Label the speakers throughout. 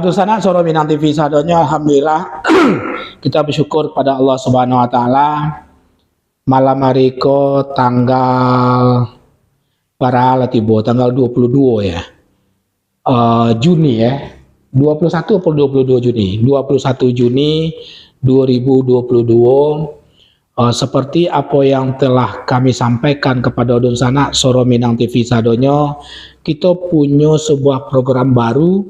Speaker 1: Dusana Soro Minang TV sadonya alhamdulillah kita bersyukur kepada Allah Subhanahu wa taala malam hari ko tanggal para latibo tanggal 22 ya. Juni ya. 21 atau 22 Juni? 21 Juni 2022. Seperti apa yang telah kami sampaikan kepada Dusana Soro Minang TV sadonyo, kita punya sebuah program baru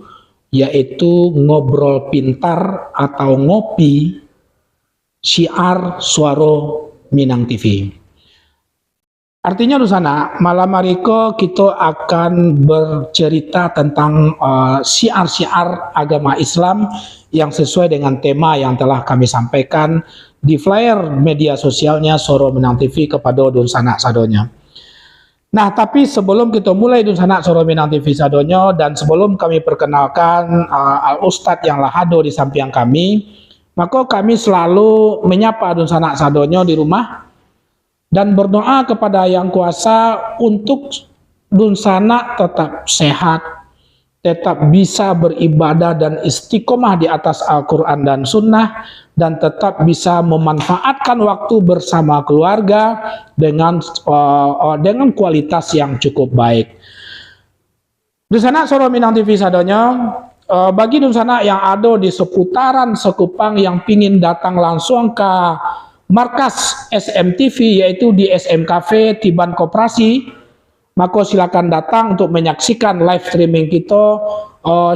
Speaker 1: yaitu ngobrol pintar atau ngopi syiar Suaro Minang TV. Artinya Dusana, malam hari kita akan bercerita tentang syiar-syiar agama Islam yang sesuai dengan tema yang telah kami sampaikan di flyer media sosialnya Soro Minang TV kepada Dusana sadonya. Nah, tapi sebelum kita mulai Dusana Soro Minang TV sadonyo dan sebelum kami perkenalkan Al Ustadz yang lahado di samping kami, maka kami selalu menyapa Dusana sadonyo di rumah dan berdoa kepada Yang Kuasa untuk Dusana tetap sehat, tetap bisa beribadah dan istiqomah di atas Al-Quran dan Sunnah, dan tetap bisa memanfaatkan waktu bersama keluarga dengan kualitas yang cukup baik. Dusana Soro Minang TV sadonyo, bagi Dusana yang ada di seputaran Sekupang yang pingin datang langsung ke markas SMTV yaitu di SM Cafe Tiban Koperasi, maka silakan datang untuk menyaksikan live streaming kita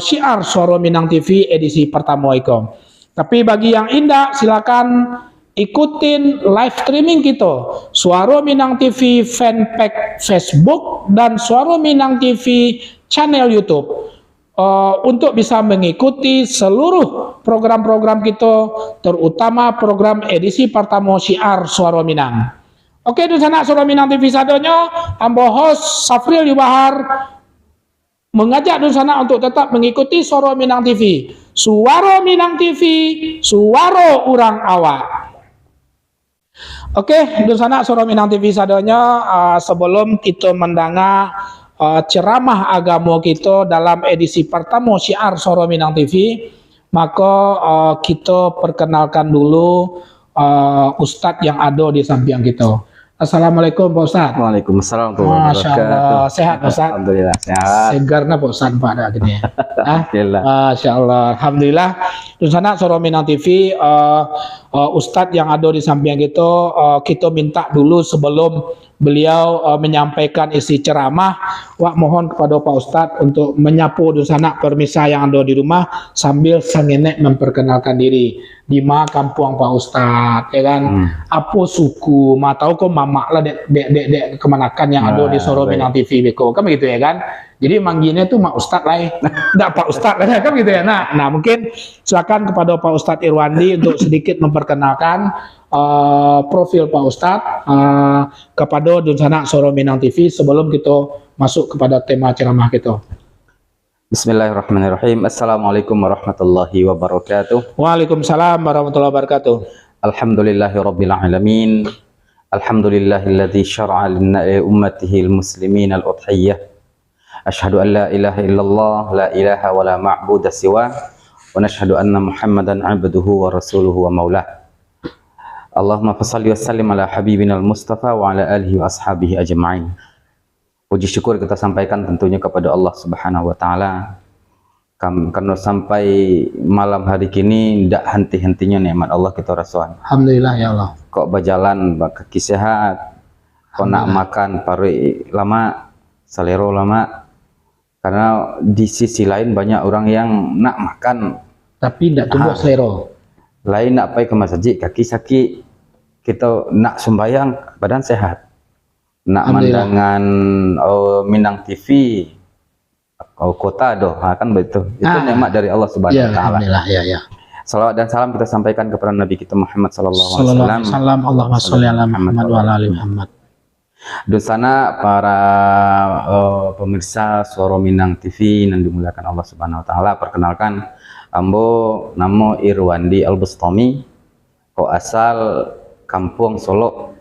Speaker 1: syiar Soro Minang TV edisi pertama iko. Tapi bagi yang indah silakan ikutin live streaming kita Suaro Minang TV fanpage Facebook dan Suaro Minang TV channel YouTube untuk bisa mengikuti seluruh program-program kita, terutama program edisi pertama syiar Suaro Minang. Oke, Dusana Soro Minang TV sadonyo, ambo host Safril Yubahar mengajak Dusana untuk tetap mengikuti Soro Minang TV. Suaro Minang TV, suaro urang awak. Oke, Dusana Soro Minang TV sadonyo, sebelum kita mendengar ceramah agama kita dalam edisi pertama syiar Soro Minang TV, maka kita perkenalkan dulu Ustadz yang ada di samping kita. Assalamualaikum Pak Ustadz.
Speaker 2: Waalaikumsalam.
Speaker 1: Masya Allah, sehat Pak Ustadz?
Speaker 2: Alhamdulillah sehat.
Speaker 1: Segarnya Pak Ustadz pada gini.
Speaker 2: Alhamdulillah.
Speaker 1: Masya Allah, alhamdulillah. Dusana Soro Minang TV, Ustadz yang ada di samping kita minta dulu sebelum beliau menyampaikan isi ceramah, mohon kepada Pak Ustadz untuk menyapu Dusana permisa yang ada di rumah sambil sangenek memperkenalkan diri. Di mana kampung Pak Ustadz, ya kan? Apa suku, tahu kok mama lah dek kemanakan yang ada di Soro Minang TV beko, kan begitu ya kan? Jadi manggilnya tuh Mak Ustadz lah, enggak Pak Ustadz lah, kan gitu ya. Nah mungkin silakan kepada Pak Ustadz Irwandi untuk sedikit memperkenalkan profil Pak Ustadz kepada Dusana Soro Minang TV sebelum kita masuk kepada tema ceramah kita.
Speaker 2: Bismillahirrahmanirrahim. Assalamualaikum warahmatullahi wabarakatuh.
Speaker 1: Waalaikumsalam warahmatullahi wabarakatuh.
Speaker 2: Alhamdulillahirabbil alamin. Alhamdulillahilladzi syara'a li ummatihi almuslimin al-udhiyah. Asyhadu an la ilaha illallah la ilaha wa la ma'budu siwa wa nashhadu anna Muhammadan 'abduhu wa rasuluhu wa maulah. Allahumma shalli wa sallim ala habibinal Mustafa wa ala alihi wa ashabihi ajma'in. Puji syukur kita sampaikan tentunya kepada Allah Subhanahu wa taala karena sampai malam hari kini tidak henti-hentinya nikmat Allah kita rasakan.
Speaker 1: Alhamdulillah ya Allah.
Speaker 2: Kok berjalan kaki sehat, kok nak makan pare lama, selero lama. Karena di sisi lain banyak orang yang nak makan
Speaker 1: tapi tidak tumbuh selera.
Speaker 2: Lain nak pergi ke masjid kaki sakit, kita nak sembahyang badan sehat. Nak mandangan Minang TV kota doh kan betul. Itu nikmat dari Allah Subhanahu wa taala.
Speaker 1: Alhamdulillah ya.
Speaker 2: Salawat dan salam kita sampaikan kepada Nabi kita Muhammad sallallahu alaihi
Speaker 1: wasallam. Allahumma sholli ala Muhammad wa ala ali Muhammad.
Speaker 2: Dusana para pemirsa Suara Minang TV yang dimuliakan Allah Subhanahu wa taala, perkenalkan ambo nama Irwandi Al-Bustami, ko asal kampung Solo.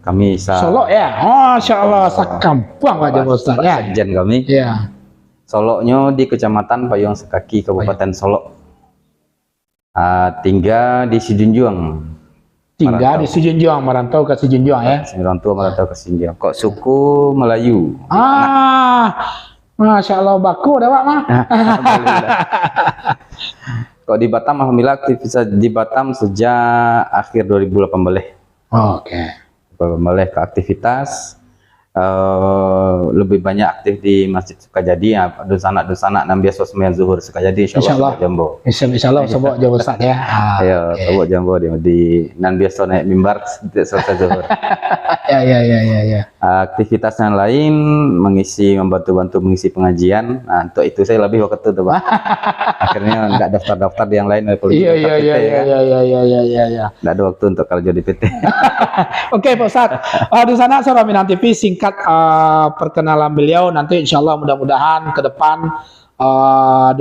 Speaker 2: Kami
Speaker 1: Solo ya, Masya Allah, sekampung aja Ustaz ya.
Speaker 2: Sekjen kami.
Speaker 1: Ya.
Speaker 2: Soloknya di Kecamatan Payung Sekaki, Kabupaten Solok. Tinggal di Sijunjuang.
Speaker 1: Tinggal di Sijunjuang, merantau ke Sijunjuang ya.
Speaker 2: Orang tua merantau ke Sijunjuang. Kok suku Melayu.
Speaker 1: Masya Allah, baku dah Pak mah.
Speaker 2: Alhamdulillah. Kok di Batam, alhamdulillah aktivitas di Batam sejak akhir 2018.
Speaker 1: Oke.
Speaker 2: Boleh ke aktivitas, lebih banyak aktif di Masjid Sukajadi ya, dosanak nang biasa sembahyang zuhur Sukajadi insyaallah jambo.
Speaker 1: Insyaallah sebab jauh Ustaz ya.
Speaker 2: Ya, sebab jambo di nan biasa naik mimbar selesai zuhur.
Speaker 1: Ya.
Speaker 2: Aktivitas yang lain membantu mengisi pengajian. Nah, untuk itu saya lebih waktu itu, Pak. Akhirnya enggak daftar-daftar di yang lain kalau
Speaker 1: Iya.
Speaker 2: Enggak ada waktu untuk kerja di PT.
Speaker 1: Oke, Pak Ustaz. Di sana Suara Minang TV singkat perkenalan beliau, nanti insya Allah mudah-mudahan ke depan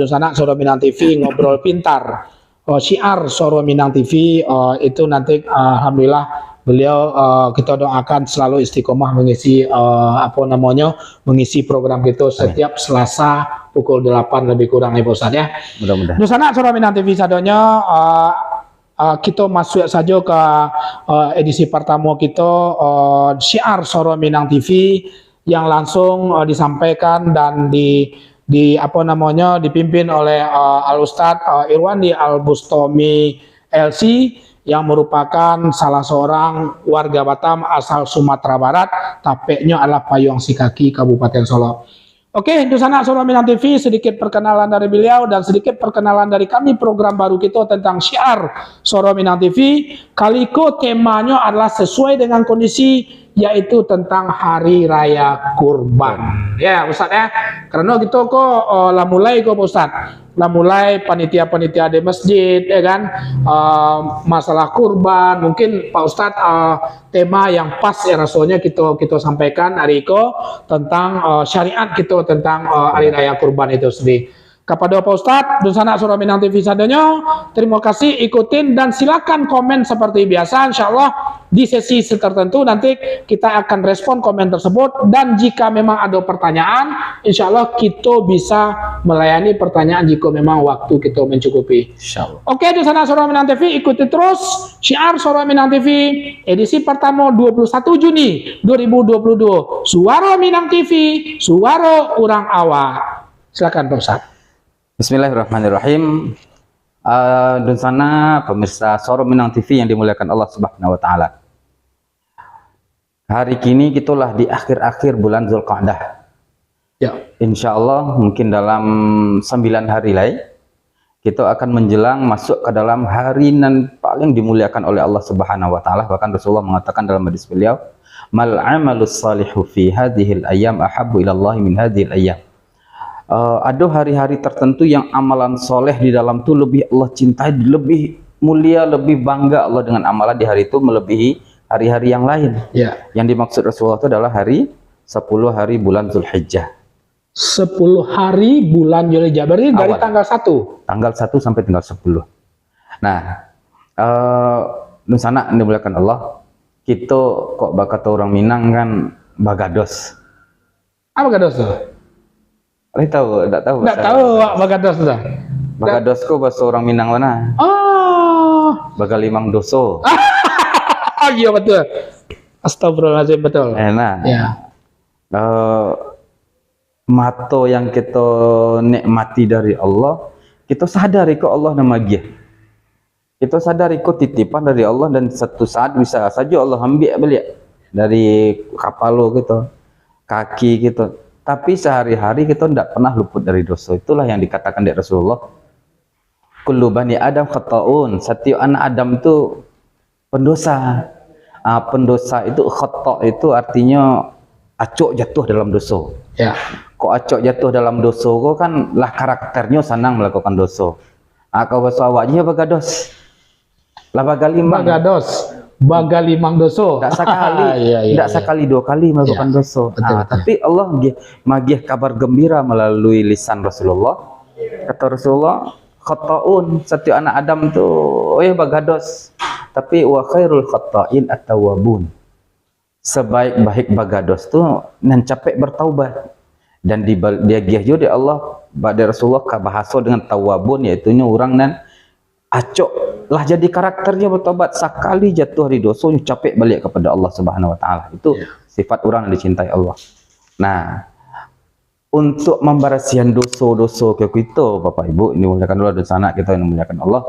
Speaker 1: di sana Suara Minang TV ngobrol pintar, syiar Suara Minang TV itu nanti alhamdulillah beliau kita doakan selalu istiqomah mengisi mengisi program kita setiap Selasa pukul 8 lebih kurang ya Pak Ustaz ya.
Speaker 2: Mudah-mudahan.
Speaker 1: Di sana Suara Minang TV sadonya kita masuk saja ke edisi pertama kita syiar Suara Minang TV yang langsung disampaikan dan dipimpin oleh Al Ustadz Irwandi Al Bustami LC yang merupakan salah seorang warga Batam asal Sumatera Barat, tapeknya adalah Payung Sekaki, Kabupaten Solok. Oke, di sana Suara Minang TV sedikit perkenalan dari beliau dan sedikit perkenalan dari kami program baru kita tentang syiar Suara Minang TV. Kaliko temanya adalah sesuai dengan kondisi, yaitu tentang Hari Raya Kurban. Ya Ustaz ya, karena gitu kok mulai Ustaz. Mulai panitia-panitia di masjid ya kan, masalah kurban mungkin Pak Ustadz tema yang pas ya rasanya kita sampaikan hari itu tentang syariat kita tentang hari raya kurban itu sendiri. Kepada Pak Ustadz di sana Suara Minang TV sadanya, terima kasih ikutin dan silakan komen seperti biasa. Insya Allah di sesi tertentu nanti kita akan respon komen tersebut, dan jika memang ada pertanyaan insya Allah kita bisa melayani pertanyaan jika memang waktu kita mencukupi.
Speaker 2: Insya Allah.
Speaker 1: Oke, di sana Suara Minang TV ikuti terus syiar Suara Minang TV edisi pertama 21 Juni 2022. Suara Minang TV, suara orang awak. Silakan Pak Ustadz.
Speaker 2: Bismillahirrahmanirrahim. Dan sana pemirsa Suara Minang TV yang dimuliakan Allah Subhanahu wa taala. Hari kini kitalah di akhir-akhir bulan Zulqa'dah.
Speaker 1: Ya.
Speaker 2: Insya Allah mungkin dalam 9 hari lagi kita akan menjelang masuk ke dalam hari yang paling dimuliakan oleh Allah Subhanahu wa taala. Bahkan Rasulullah mengatakan dalam hadis beliau, "Mal 'amalus salihu fi hadhil ayyam ahabbu ila Allah min hadhil ayyam." Ada hari-hari tertentu yang amalan soleh di dalam itu lebih Allah cintai, lebih mulia, lebih bangga Allah dengan amalan di hari itu melebihi hari-hari yang lain.
Speaker 1: Ya.
Speaker 2: Yang dimaksud Rasulullah itu adalah 10 hari bulan Zulhijjah.
Speaker 1: 10 hari bulan Zulhijjah, berarti dari tanggal 1.
Speaker 2: Tanggal 1 sampai tanggal 10. Nah, di sana dimuliakan Allah, kita kok bakal orang Minang kan bagados.
Speaker 1: Apa bagados tuh?
Speaker 2: Kalian tahu? Enggak tahu?
Speaker 1: Enggak tahu bagados tuh.
Speaker 2: Bagados kok bahasa orang Minang mana?
Speaker 1: Oh.
Speaker 2: Bagalimang doso.
Speaker 1: Oh iya betul. Astagfirullahaladzim, betul.
Speaker 2: Nah,
Speaker 1: ya.
Speaker 2: Mato yang kita nikmati dari Allah, kita sadari kok Allah nama dia. Kita sadari kok titipan dari Allah, dan satu saat bisa saja Allah ambil balik dari kapal gitu, kaki gitu. Tapi sehari-hari kita tidak pernah luput dari dosa. Itulah yang dikatakan dari Rasulullah. Kullu bani Adam khata'un. Setiap anak Adam itu pendosa. Pendosa itu khata' itu artinya acok jatuh dalam dosa.
Speaker 1: Ya.
Speaker 2: Kok acok jatuh dalam dosa kok kan lah karakternya senang melakukan dosa. Kau bahasa awaknya bagados. Lah bagalimang. Bagalimang dosa. Tak sekali, tidak sekali 2 kali melakukan dosa.
Speaker 1: Betul.
Speaker 2: Tapi Allah magih kabar gembira melalui lisan Rasulullah. Kata Rasulullah, khata'un, setiap anak Adam tu bagados. Tapi wa khairul khata'in at-tawwabun. Sebaik-baik bagados tu nan capek bertaubat. Dan dia juga Allah pada Rasulullah ka bahasa dengan tawabun, yaitu orang nan acok lah jadi karakternya bertobat sekali jatuh di dosa capek balik kepada Allah Subhanahu wa taala. Itu sifat orang yang dicintai Allah. Nah, untuk membersihan dosa-dosa kita Bapak Ibu, ini muliakan Allah dan anak kita yang muliakan Allah.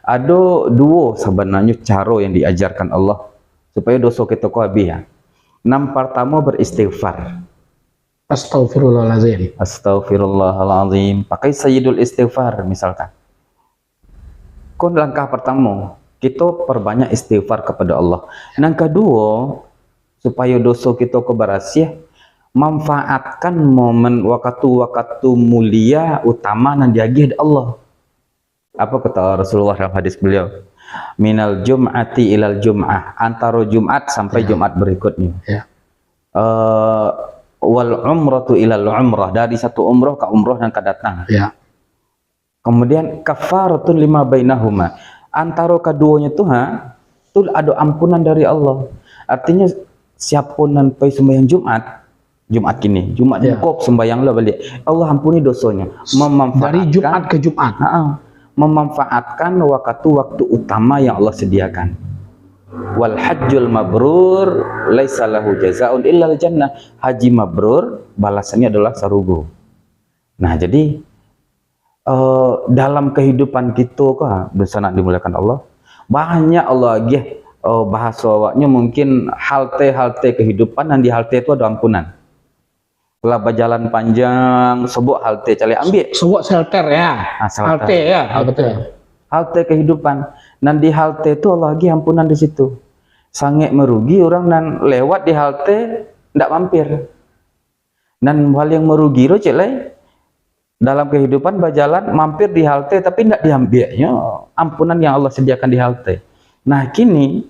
Speaker 2: Ada dua sebenarnya cara yang diajarkan Allah supaya dosa kita ku habis ya. Yang pertama beristighfar.
Speaker 1: Astaghfirullahaladzim.
Speaker 2: Astaghfirullahaladzim. Pakai sayyidul istighfar misalkan. Kon langkah pertama, kita perbanyak istighfar kepada Allah. Yang kedua, supaya dosa kita keberasiah, manfaatkan momen waktu-waktu mulia utama yang diagih Allah. Apa kata Rasulullah dalam hadis beliau? Minal jum'ati ilal jum'ah, antara Jumat sampai Jumat berikutnya. Wal umratu ilal umrah, dari satu umrah ke umrah yang akan datang. Kemudian kafaratun lima bainahuma, antara keduanya tuh ada ampunan dari Allah. Artinya siapa nanti sembahyang Jumat gini, Jumat kok sembahyang lah balik, Allah ampuni dosanya.
Speaker 1: Dari Jumat ke Jumat.
Speaker 2: Memanfaatkan waktu utama yang Allah sediakan. Wal hajjul mabrur laisa lahu jazaa'un illa al jannah. Haji mabrur balasannya adalah surga. Nah, jadi dalam kehidupan kita kah bersama dimuliakan Allah, banyak Allah bahasa awaknya mungkin halte kehidupan, dan di halte itu ada ampunan. Kalau berjalan panjang, sebuah halte cari ambil.
Speaker 1: Sebuah shelter ya. Halte ya, betul.
Speaker 2: Halte kehidupan. Dan di halte itu Allah lagi ampunan di situ. Sangat merugi orang dan lewat di halte tidak mampir. Dan hal yang merugi itu dalam kehidupan berjalan mampir di halte tapi tidak diambilnya ampunan yang Allah sediakan di halte. Nah, kini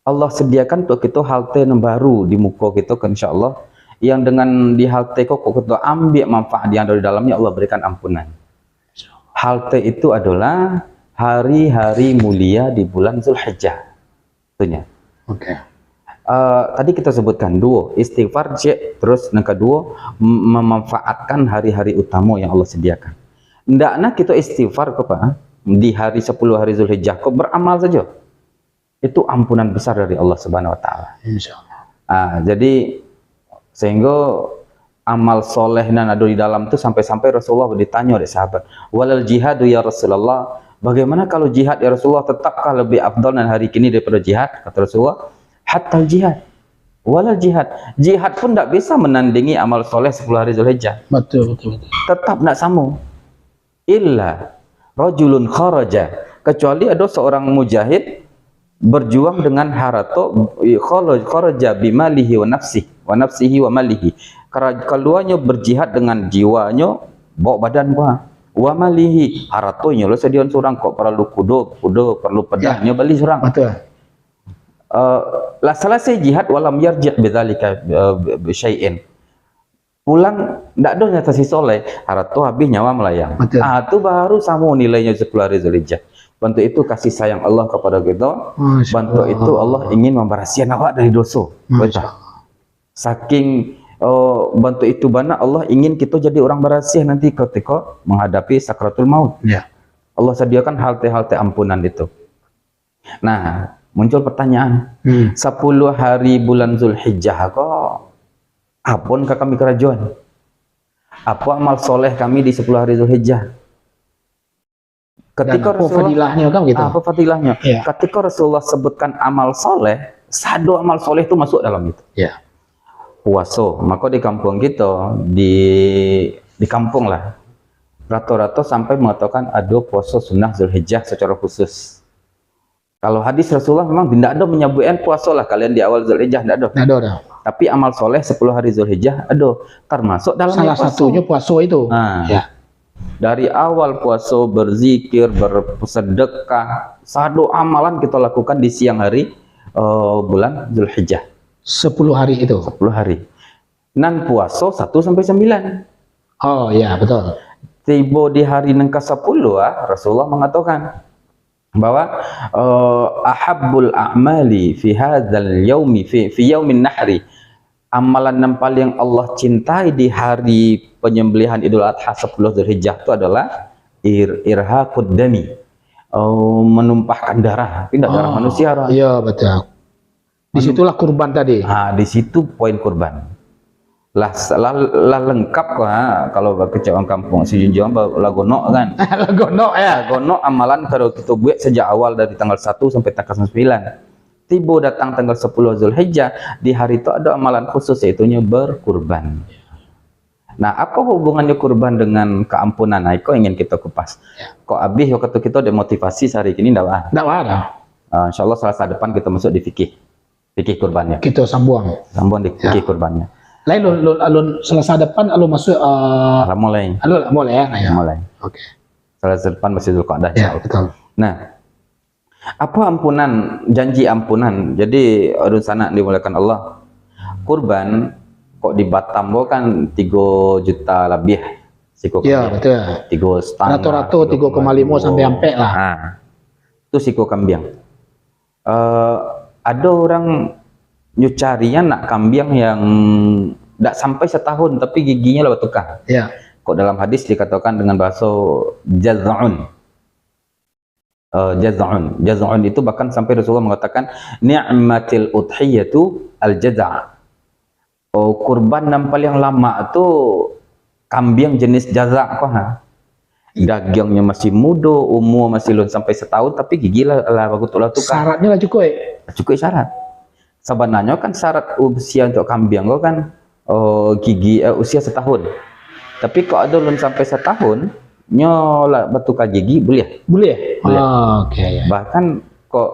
Speaker 2: Allah sediakan untuk kita halte yang baru di muka kita, insya Allah, yang dengan di halte kok kita ambil manfaat yang dari dalamnya, Allah berikan ampunan. Halte itu adalah hari-hari mulia di bulan Zulhijjah. Tentunya. Tadi kita sebutkan dua, istighfar, terus yang kedua memanfaatkan hari-hari utama yang Allah sediakan. Ndaknya kita istighfar di hari 10 hari Zulhijjah kok beramal saja. Itu ampunan besar dari Allah Subhanahu wa taala. Insyaallah. Jadi sehingga amal soleh dan ada di dalam itu sampai-sampai Rasulullah ditanya oleh sahabat, walal jihadu ya Rasulullah, bagaimana kalau jihad ya Rasulullah, tetapkah lebih afdal dan hari kini daripada jihad? Kata Rasulullah, hatta jihad, walal jihad, jihad pun tidak bisa menandingi amal soleh 10 hari Zulhijjah. Betul. Tetap tidak sama. Illa rajulun kharaja, kecuali ada seorang mujahid berjuang dengan harato, kharaja bimalihi wa nafsihi wa malihi. Keduanya berjihad dengan jiwanya, bawa badan wa malihi, haratonya lo sedian seorang kok perlu kudo perlu pedangnya beli seorang. Betul. Lah selesai jihad walam yarji' bidzalika bisyai'in. Pulang ndak ada nyata si soleh, harato habis nyawa melayang. Itu baru sama nilainya 10 hari Zulhijjah. Bantu itu kasih sayang Allah kepada kita. Bantu itu Allah ingin membersihan awak dari dosa. Saking bantu itu bana Allah ingin kita jadi orang bersih nanti ketika menghadapi sakratul maut. Allah sediakan halte-halte ampunan itu. Nah, muncul pertanyaan, 10 hari bulan Zulhijjah kok apun ke kami kerajaan? Apa amal soleh kami di 10 hari Zulhijjah? Ketika
Speaker 1: fadilahnya kan gitu.
Speaker 2: Apa fadilahnya? Ketika Rasulullah sebutkan amal soleh, satu amal soleh itu masuk dalam itu. Puasa. Maka di kampung kita, di kampung lah, rata-rata sampai mengatakan ada puasa sunnah Zulhijjah secara khusus. Kalau hadis Rasulullah memang tidak ada menyebutkan puasa lah kalian di awal Zulhijjah, tidak ada. Tapi amal soleh 10 hari Zulhijjah ada, termasuk dalam
Speaker 1: salah satunya puasa itu.
Speaker 2: Dari awal puasa, berzikir, bersedekah, satu amalan kita lakukan di siang hari bulan Zulhijjah.
Speaker 1: 10 hari itu.
Speaker 2: 10 hari. Nan puasa 1 sampai 9.
Speaker 1: Oh iya, betul.
Speaker 2: Tiba di hari yang ke-10 Rasulullah mengatakan bahwa ahabbul a'mali fi hadzal yaumi fi yaumin nahri, amalan yang paling Allah cintai di hari penyembelihan Idul Adha 10 Zulhijjah itu adalah irhaqud dami, menumpahkan darah, tidak darah manusia.
Speaker 1: Iya betul. Disitulah kurban tadi.
Speaker 2: Nah, di situ poin kurban. Lah lengkap kok, kalau ke orang kampung si Junjung lagonok kan.
Speaker 1: Lagonok ya.
Speaker 2: Lagonok amalan kalau kita buat sejak awal dari tanggal 1 sampai tanggal 9. Tiba datang tanggal 10 Zulhijjah, di hari itu ada amalan khusus, yaitu berkurban. Nah, apa hubungannya kurban dengan keampunan? Nah, itu ingin kita kupas. Kok habis waktu kita ada motivasi sehari ini enggak ada. Insya Allah Selasa depan kita masuk di fikih kurbannya. Kita sambung di fikih kurbannya.
Speaker 1: Lain alun Selasa depan alun masuk
Speaker 2: mulai ya. Mulai.
Speaker 1: Oke.
Speaker 2: Selasa depan masih Dzulqa'dah.
Speaker 1: Ya, betul.
Speaker 2: Nah, apa ampunan, janji ampunan. Jadi adun sana dimuliakan Allah. Kurban kok di Batam kan 3 juta lebih.
Speaker 1: Iya, betul.
Speaker 2: 3,5.
Speaker 1: Rata-rata 3,5 sampai ampe lah.
Speaker 2: Nah, itu siko kambing. Ada orang nyucarinya nak kambing yang tidak sampai setahun tapi giginya lah tukar.
Speaker 1: Ya.
Speaker 2: Kok dalam hadis dikatakan dengan bahasa jaz'un. Jaz'un itu bahkan sampai Rasulullah mengatakan ni'matil udhiyatu al-jaz'a. Kurban yang paling lama itu kambing jenis jaza kok. Dagingnya masih muda, umur masih belum sampai setahun tapi gigi lah bagus tukar.
Speaker 1: Syaratnya lah cukup
Speaker 2: syarat. Sebenarnya kan syarat usia untuk kambing kok kan gigi usia setahun. Tapi kok ada belum sampai setahun nyola bertukar gigi boleh.
Speaker 1: Oke.
Speaker 2: Bahkan kok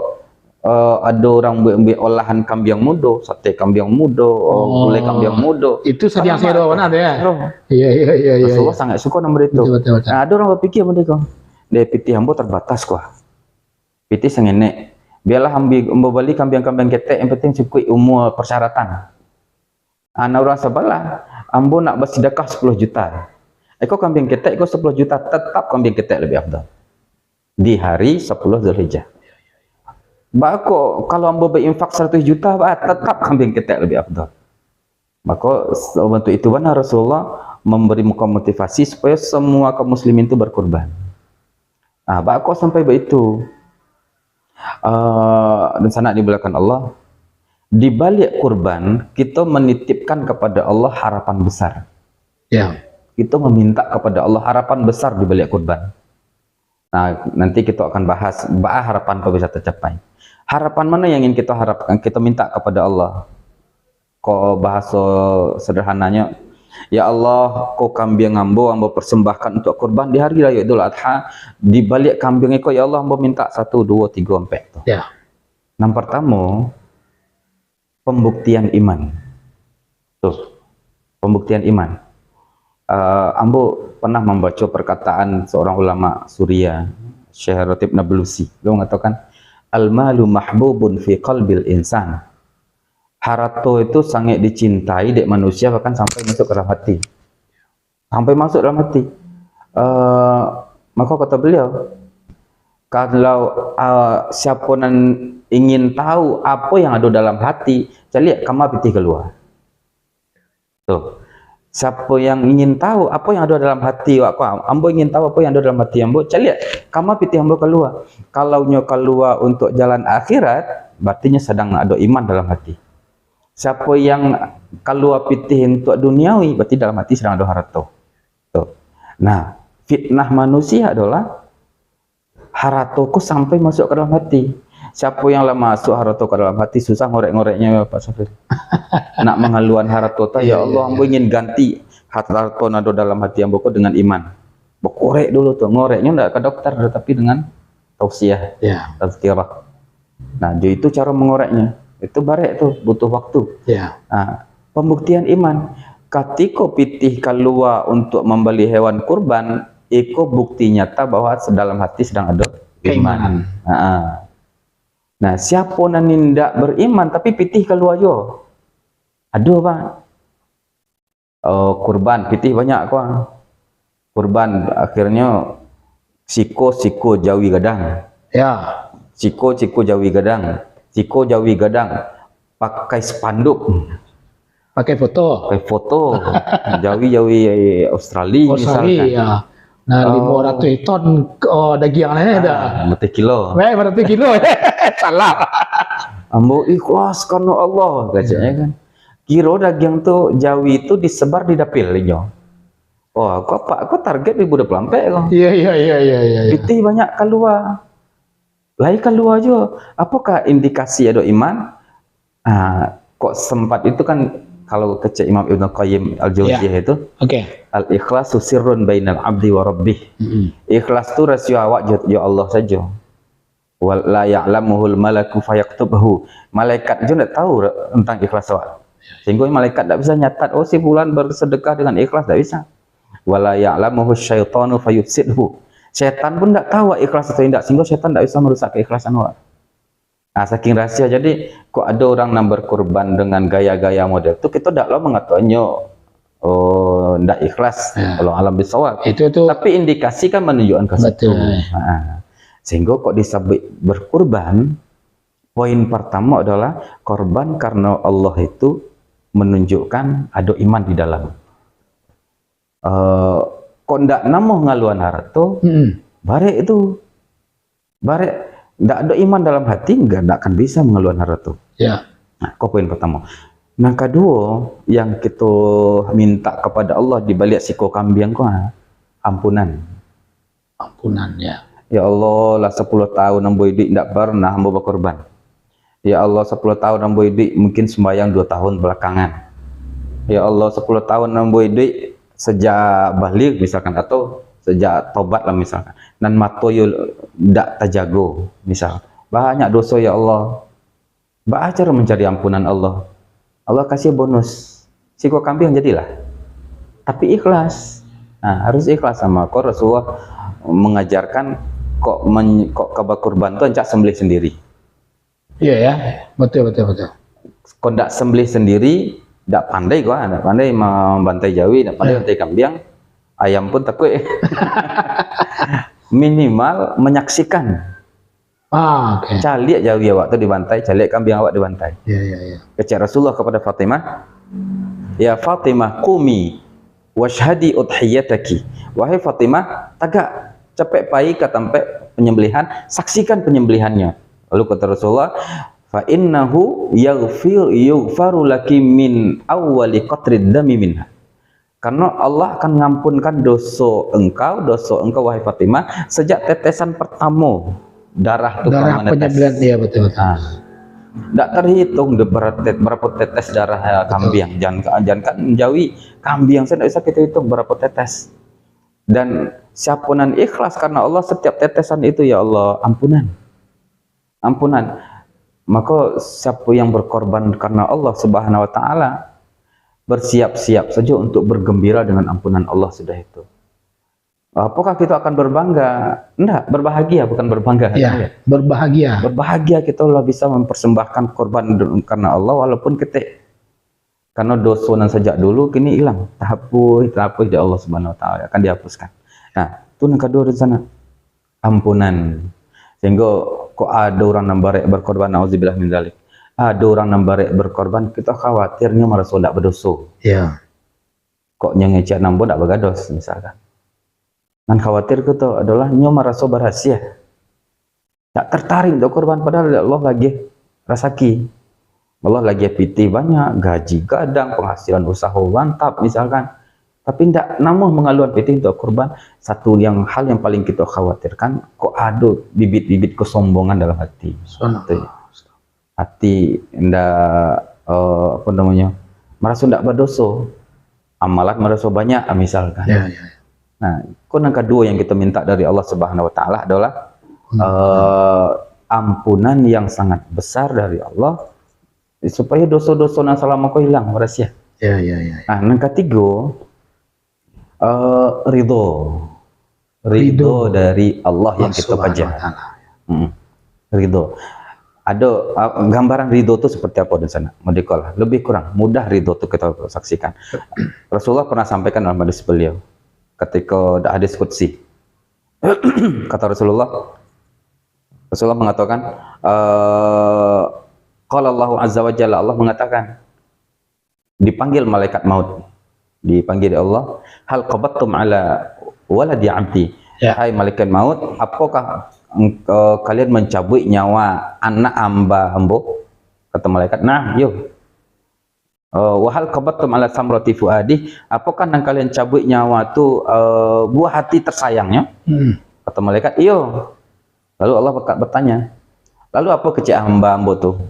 Speaker 2: ada orang buat olahan kambing muda, sate kambing muda, gulai kambing muda.
Speaker 1: Itu yang saya doa mana ya? Iya.
Speaker 2: Rasulullah sangat suka nomor itu.
Speaker 1: Betul.
Speaker 2: Nah, ada orang berpikir mereka, dia pitih hamba terbatas kok. Pitih sengenek. Biarlah ambil balik kambing-kambing ketek, yang penting cukup umur persyaratan. Anak orang sebelah, ambo nak bersedekah 10 juta. Eko kambing ketek, eko 10 juta, tetap kambing ketek lebih afdal. Di hari 10 Zulhijjah. Bako kalau ambo berinfak 100 juta, tetap kambing ketek lebih afdal. Maka untuk itu benar Rasulullah memberi muka motivasi supaya semua kaum muslimin itu berkorban. Bako sampai begitu. Dan sana dibelakang Allah, di balik kurban kita menitipkan kepada Allah harapan besar. Ya. Kita meminta kepada Allah harapan besar di balik kurban. Nah, nanti kita akan bahas harapan kau bisa tercapai. Harapan mana yang ingin kita harapkan, kita minta kepada Allah. Kau bahasa sederhananya, ya Allah, kau kambing ambo persembahkan untuk kurban di hari raya Idul Adha. Di balik kambing kau ya Allah, ambo minta 1, 2, 3, 4. Ya. Yang pertama, pembuktian iman. Tuh, pembuktian iman. Ambo pernah membaca perkataan seorang ulama Suriah, Syekh Ratib Nablusi. Dia mengatakan, al-malu mahbubun fi qalbil insan. Harta itu sangat dicintai dek manusia, bahkan sampai masuk ke dalam hati. Sampai masuk dalam hati. Maka kata beliau, kalau siapa yang ingin tahu apa yang ada dalam hati, cari kamu pitih keluar. Tuh. Siapa yang ingin tahu apa yang ada dalam hati ambo ingin tahu apa yang ada dalam hati ambo, cari kamu pitih ambo keluar. Kalau nyo keluar untuk jalan akhirat, berarti sedang ada iman dalam hati. Siapa yang keluar pitih untuk duniawi, berarti dalam hati sedang ada harta. Tuh. Nah, fitnah manusia adalah haratoku sampai masuk ke dalam hati. Siapa yang lah masuk harta ke dalam hati, susah ngorek-ngoreknya Pak Safir. Nak menghaluan harta, ya Allah, ambo ingin ganti harta nado dalam hati ambo dengan iman. Bekorek dulu tuh, ngoreknya enggak ke dokter, tapi dengan tausiah, tazkirah. Nah, jadi itu cara mengoreknya. Itu barek tuh, butuh waktu. Nah, pembuktian iman. Ketika pitih keluar untuk membeli hewan kurban, itu bukti nyata bahwa dalam hati sedang ada iman. Nah, siapa yang tidak beriman tapi pitih keluar yo, aduh Pak, kurban pitih banyak kok, kurban akhirnya siko jawi gadang, siko jawi gadang, pakai spanduk
Speaker 1: pakai foto.
Speaker 2: pakai foto, jawi-jawi Australia
Speaker 1: Australia
Speaker 2: misalkan.
Speaker 1: ya. Nah, 500 ton dagingnya ada.
Speaker 2: Berarti kilo.
Speaker 1: Berarti kilo. Salah.
Speaker 2: Ambo ikhlas karena Allah, katanya kan. Kira daging tuh jawi itu disebar di dapil jo. Oh, aku target 2024 kok.
Speaker 1: Iya.
Speaker 2: Piti banyak keluar. Lai keluar aja. Apakah indikasi ada iman? Kok sempat itu kan kalau kecek Imam Ibnu Qayyim Al-Jauziyah itu, al-ikhlasu sirrun bainal abdi wa rabbih. Ikhlas itu rasio awak ya Allah saja. Wa la ya'lamuhul malaku fayaktubahu. Malaikat juga tidak tahu tentang ikhlas awak. Sehingga malaikat tidak bisa nyatat, oh si fulan bersedekah dengan ikhlas, tidak bisa. Wa la ya'lamuhu syaitanu fayufsidhu. Setan pun tidak tahu ikhlas atau tidak, sehingga setan tidak bisa merusak keikhlasan awak. Nah, saking rahasia, jadi kok ada orang yang berkorban dengan gaya-gaya model itu, kita tidak lo mengatakannya oh tidak ikhlas, kalau alam bisawab itu tapi indikasi kan menunjukkan ke situ. Sehingga kok disebut berkorban, poin pertama adalah korban karena Allah itu menunjukkan ada iman di dalam. Kok tidak namuh ngaluan harta, barek itu barek tidak ada iman dalam hati, nggak akan bisa mengeluarkan harta. Ya. Nah, poin pertama. Nah, kedua yang kita minta kepada Allah di balik siko kambing kok ampunan.
Speaker 1: Ampunan ya.
Speaker 2: Ya Allah lah 10 tahun ambo hidup tidak pernah ambo berkorban. Ya Allah 10 tahun ambo hidup mungkin sembahyang 2 tahun belakangan. Ya Allah 10 tahun ambo hidup sejak balik misalkan atau sejak tobat lah misalkan, dan matoyo tidak terjago misal, banyak dosa ya Allah, belajar mencari ampunan Allah, Allah kasih bonus, siko kambing jadilah, tapi ikhlas. Nah, harus ikhlas sama kok Rasulullah mengajarkan kok kabar kurban itu encak sembelih sendiri.
Speaker 1: Iya ya, betul.
Speaker 2: Kok tidak sembelih sendiri, tidak pandai kok, tidak pandai membantai jawi, tidak pandai bantai kambing. Ayam pun takut. Minimal menyaksikan. Calik jawi awak tu dibantai, calik kambing awak dibantai.
Speaker 1: Iya.
Speaker 2: Kecek Rasulullah kepada Fatimah, ya Fatimah qumi washhadi udhiyataki. Wahai Fatimah, tagak cepet pai ke tempat penyembelihan, saksikan penyembelihannya. Lalu kata Rasulullah, fa innahu yughfaru laki min awwali qatrid dami minha. Karena Allah akan mengampunkan dosa engkau wahai Fatimah sejak tetesan pertama darah itu
Speaker 1: penyembelihan. Iya betul.
Speaker 2: Tidak terhitung berapa tetes darah kambing. Jangan kan menjauhi kambing, saya tidak bisa kita hitung berapa tetes. Dan siapunan ikhlas karena Allah, setiap tetesan itu ya Allah ampunan. Maka siapa yang berkorban karena Allah Subhanahu wa taala, bersiap-siap saja untuk bergembira dengan ampunan Allah sudah itu. Apakah kita akan berbangga? Enggak, berbahagia, bukan berbangga.
Speaker 1: Ya, berbahagia.
Speaker 2: Berbahagia kita lah bisa mempersembahkan korban karena Allah walaupun ketik. Karena dosa yang sejak dulu kini hilang. Terhapus ya Allah Subhanahu wa taala akan dihapuskan. Nah, itu yang kedua di sana. Ampunan. Sehingga kok ada orang nambarek berkorban, nauzubillah min dzalik. Ada orang nambarek berkorban, kita khawatirnya merasa tidak berdosa.
Speaker 1: Ya.
Speaker 2: Kok nyengecek nambo tidak bergados misalkan. Dan khawatir kita adalah nyo merasa berhasil. Tak tertarik untuk korban padahal Allah lagi rasaki. Allah lagi piti banyak, gaji gadang, penghasilan usaha mantap misalkan. Tapi tidak namun mengaluan piti untuk korban. Hal yang paling kita khawatirkan, kok ada bibit-bibit kesombongan dalam hati. Hati ndak merasa ndak berdosa, amalan merasa banyak misalkan. Ya. Nah, yang kedua yang kita minta dari Allah Subhanahu wa taala adalah ampunan yang sangat besar dari Allah supaya dosa-dosa yang selama kau hilang merasa.
Speaker 1: Ya.
Speaker 2: Nah, yang ketiga ridho dari Allah yang kita kaji. Ridho. Ada gambaran ridho itu seperti apa di sana? Modikolah, lebih kurang mudah ridho itu kita saksikan. Rasulullah pernah sampaikan dalam hadis beliau ketika ada hadis qudsi. Kata Rasulullah mengatakan, qala Allah azza wa jalla, Allah mengatakan, dipanggil malaikat maut. Dipanggil Allah, hal qabattum ala waladi abdi.
Speaker 1: Ya.
Speaker 2: Hai malaikat maut, apakah kalian mencabut nyawa anak hambo? Kata malaikat, nah, yuk. Wahal qabattum ala samrati fuadi, apakah yang kalian cabut nyawa tu buah hati tersayangnya? Kata malaikat, iyo. Lalu Allah bertanya, lalu apa kecil hamba tu?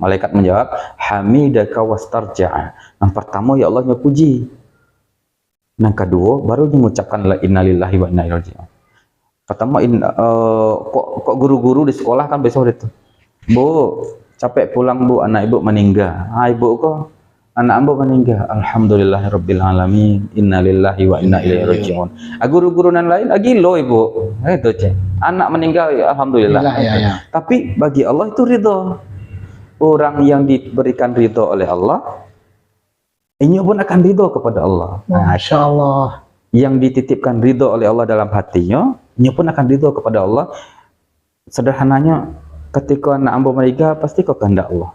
Speaker 2: Malaikat menjawab, hamidaka wastarja'a. Yang pertama, ya Allah puji. Yang kedua, baru mengucapkan la innalillahi wa inna ilaihi raji'un. Pertama, kok guru-guru di sekolah kan besok itu, Bu, capek pulang Bu, anak ibu meninggal. Ibu kok anak ambo meninggal. Alhamdulillahirabbil alamin. Innalillahi wa inna ilaihi raji'un. Guru-guru yang lain lagi lo ibu. Itu cek. Anak meninggal ya alhamdulillah.
Speaker 1: Ya.
Speaker 2: Tapi bagi Allah itu ridho. Orang yang diberikan ridho oleh Allah, ini pun akan ridho kepada Allah.
Speaker 1: Masya Allah.
Speaker 2: Yang dititipkan ridho oleh Allah dalam hatinya, ini pun akan ridho kepada Allah. Sederhananya, ketika anak ambo meninggal, pasti kau kehendak Allah.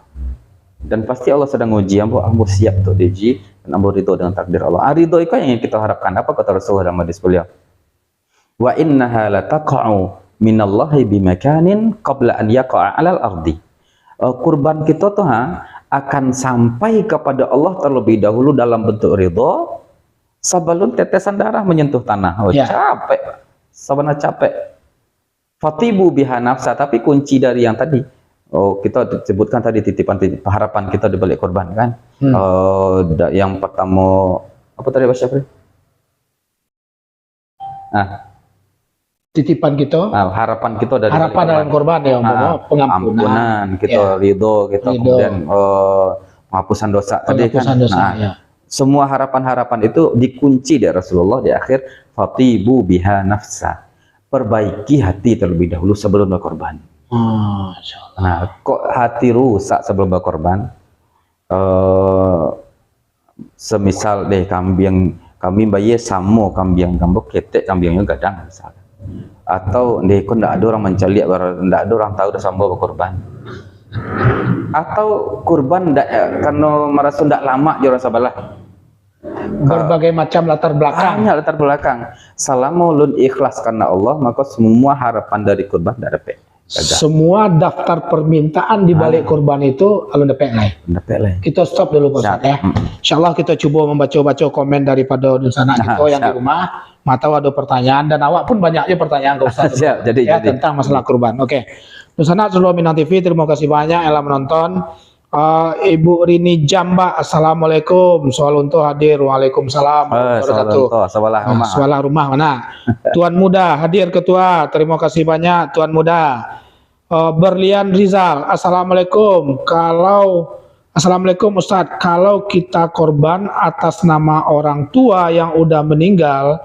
Speaker 2: Dan pasti Allah sedang uji ambo siap untuk diuji dan ambo ridho dengan takdir Allah. Ridho itu yang kita harapkan. Apa kata Rasulullah dalam hadis beliau? Wa innaha lataqa'u minallahi bimakanin qabla an yaqa'a 'alal ardi. Kurban kita tuh akan sampai kepada Allah terlebih dahulu dalam bentuk ridho sebelum tetesan darah menyentuh tanah. Capek, sebenarnya capek. Fatibu biha nafsa, tapi kunci dari yang tadi. Kita sebutkan tadi titipan harapan kita di balik korban kan. Yang pertama apa tadi Pak Syafri?
Speaker 1: Titipan kita,
Speaker 2: harapan kita dari
Speaker 1: harapan dalam korban ya,
Speaker 2: pengampunan, kita ridho, kita kemudian penghapusan dosa tadi kan.
Speaker 1: Ya.
Speaker 2: Semua harapan-harapan itu dikunci dari Rasulullah di akhir, fatibu biha nafsa. Perbaiki hati terlebih dahulu sebelum berkorban. Nah, kok hati rusak sebelum berkorban? Semisal deh kambing bayi sama kambing gambok ketek kambingnya gadang misalnya. Atau deh kok ndak ada orang mencari, ndak ada orang tahu dah sambal berkorban. Atau kurban ndak karena merasa ndak lama je rasa balah.
Speaker 1: Berbagai macam latar belakang.
Speaker 2: Latar belakang. Selama ulun ikhlas karena Allah, maka semua harapan dari kurban ndak dapat.
Speaker 1: Semua daftar permintaan di balik kurban itu alun dapat lain. Kita stop dulu Pak Ustaz ya. Insyaallah kita coba membaca komen daripada Nusana kita yang di rumah. Mata ada pertanyaan dan awak pun banyaknya pertanyaan ke Ustaz jadi. Tentang masalah kurban. Oke. Nusana Seluruh Minang TV, terima kasih banyak yang menonton. Ibu Rini Jamba, assalamualaikum. Soal untuk hadir, waalaikumsalam. Sebelah rumah mana? Tuan Muda hadir ketua, terima kasih banyak Tuan Muda. Berlian Rizal, assalamualaikum. Assalamualaikum Ustadz, kalau kita korban atas nama orang tua yang udah meninggal,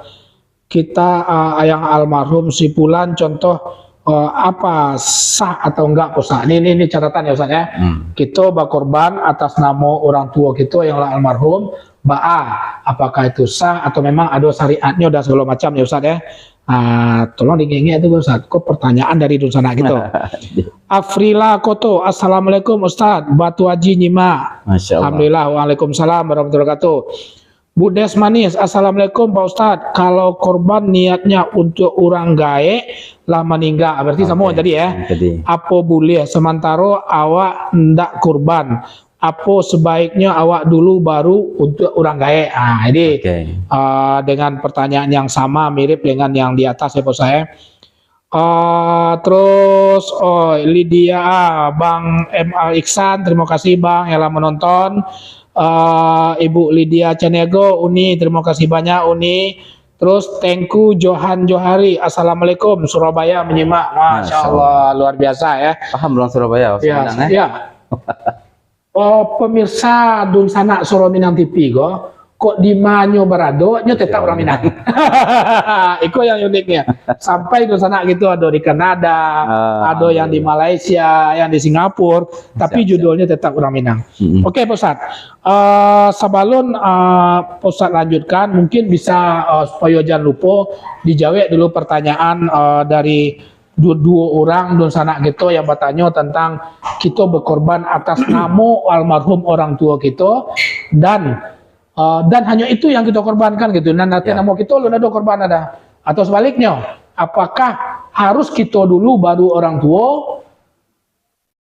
Speaker 1: kita yang almarhum si Fulan, contoh apa sah atau enggak Ustaz? Ini catatan ya Ustaz ya. Kita berkorban atas nama orang tua kita yang almarhum, apakah itu sah atau memang ada syariatnya dan segala macam ya Ustaz ya. Tolong diingat itu Ustaz. Kok pertanyaan dari Dunsana gitu. Afrila Koto, assalamualaikum Ustaz. Batu Haji Nyimak. Alhamdulillah, waalaikumsalam warahmatullahi wabarakatuh. Budes Manis, assalamualaikum Pak Ustadz. Kalau korban niatnya untuk orang gaek lah meninggal, berarti sama tadi ya. Apa boleh sementara awak ndak korban? Apa sebaiknya awak dulu baru untuk orang gaek? Jadi dengan pertanyaan yang sama mirip dengan yang di atas ya Pak saya. Terus Lydia, Bang ML Iksan, terima kasih Bang yang menonton. Ibu Lydia Canego, Uni, terima kasih banyak Uni. Terus Tengku Johan Johari, assalamualaikum, Surabaya menyimak, masya Allah luar biasa ya. Paham belum Surabaya? Ya. Pemirsa Dunsana Suro Minang TV kok di manyo berado nyo tetap orang Minang. Itu yang uniknya. Sampai di sana gitu ada di Kanada, ada yang di Malaysia, yang di Singapura, tapi judulnya tetap orang Minang. Oke, Pak Ustadz. Sebelum Pak Ustadz lanjutkan, mungkin bisa supaya jangan lupa dijawab dulu pertanyaan dari dua orang don sanak kita yang bertanya tentang kita berkorban atas nama almarhum orang tua kita dan hanya itu yang kita korbankan gitu. Dan nanti nama kita lu ada korban ada atau sebaliknya, apakah harus kita dulu baru orang tua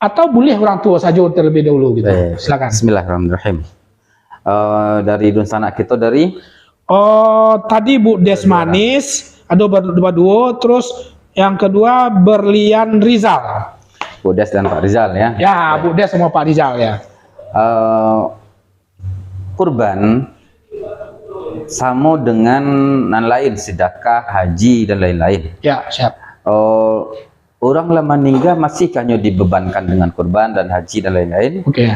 Speaker 1: atau boleh orang tua saja terlebih dahulu gitu? Silakan.
Speaker 2: Bismillahirrahmanirrahim. Dari don sanak kita dari
Speaker 1: tadi Bu Desmanis ada berdua, terus yang kedua Berlian Rizal.
Speaker 2: Bu Des dan Pak Rizal ya.
Speaker 1: Ya, Bu Des sama Pak Rizal ya.
Speaker 2: Kurban sama dengan yang lain, sedekah, haji dan lain-lain.
Speaker 1: Ya, siap.
Speaker 2: Orang lama meninggal masih hanya dibebankan dengan kurban dan haji dan lain-lain?
Speaker 1: Oke.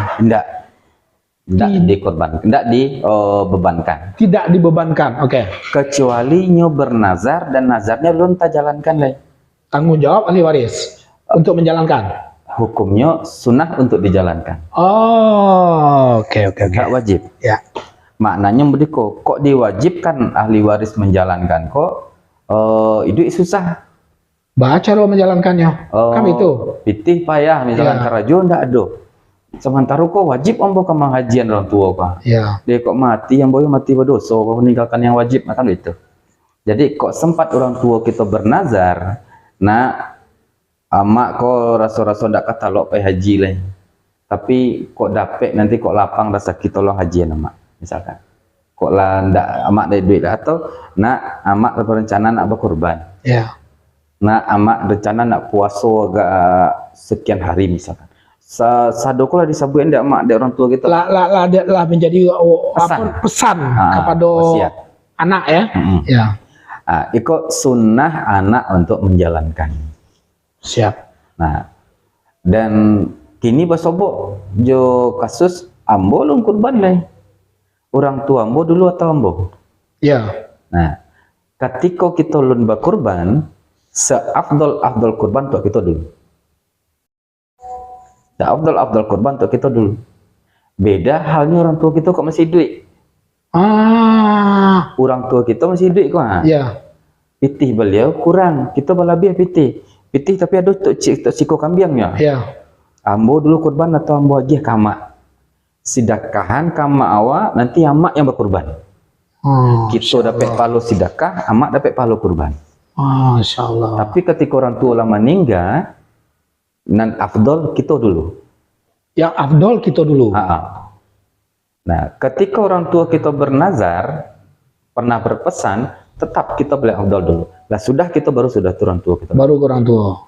Speaker 2: Tidak dikorban, tidak dibebankan.
Speaker 1: Tidak dibebankan, oke.
Speaker 2: Kecuali nyo bernazar dan nazarnya belum tak jalankan lagi.
Speaker 1: Tanggung jawab ahli waris untuk menjalankan.
Speaker 2: Hukumnya sunnah untuk dijalankan.
Speaker 1: Oh, oke.
Speaker 2: Tak wajib.
Speaker 1: Ya.
Speaker 2: Maknanya begitu. Kok diwajibkan ahli waris menjalankan? Kok itu susah.
Speaker 1: Baca lo menjalankannya. Kami itu.
Speaker 2: Pitih payah misalkan kerajo ndak ada. Sementara kok wajib ombo ke hajian orang tua pak.
Speaker 1: Ya.
Speaker 2: Dia kok mati yang boyo mati berdosa, kok meninggalkan yang wajib makan itu. Jadi kok sempat orang tua kita bernazar, nah amak kok rasa-rasa ndak katalog pe haji lah. Tapi kok dapet nanti kok lapang rasa kita lo hajian amak misalkan. Kok lah ndak amak dari duit lah atau nak amak berencana nak berkorban.
Speaker 1: Ya.
Speaker 2: Nah amak rencana nak puasa agak sekian hari misalkan. Sadoko lah disabuin ndak mak orang tua kita.
Speaker 1: Lah menjadi pesan kepada
Speaker 2: wasiat
Speaker 1: anak ya. Ya.
Speaker 2: Ikut sunnah anak untuk menjalankan.
Speaker 1: Siap.
Speaker 2: Nah, dan kini basobok jo kasus ambo lung kurban lah. Orang tua ambo dulu atau ambo?
Speaker 1: Ya.
Speaker 2: Nah, ketika kita lun berkurban, seafdol kurban untuk kita dulu. Afdal kurban untuk kita dulu. Beda halnya orang tua kita kok masih duit. Orang tua kita masih duit kok.
Speaker 1: Ya.
Speaker 2: Pitih beliau kurang, kita berlebih pitih. Pitih tapi ada untuk siko kambingnya.
Speaker 1: Ya.
Speaker 2: Ambo dulu kurban atau ambo aja kamak. Sedekahan kamak awak, nanti amak yang berkurban. Kita dapat pahala sedekah, amak dapat pahala kurban.
Speaker 1: Masya Allah.
Speaker 2: Tapi ketika orang tua lama meninggal, nan afdol kita dulu.
Speaker 1: Yang afdol kita dulu.
Speaker 2: Nah, ketika orang tua kita bernazar, pernah berpesan, tetap kita boleh afdol dulu. Lah sudah kita baru sudah orang tua kita.
Speaker 1: Baru orang tua.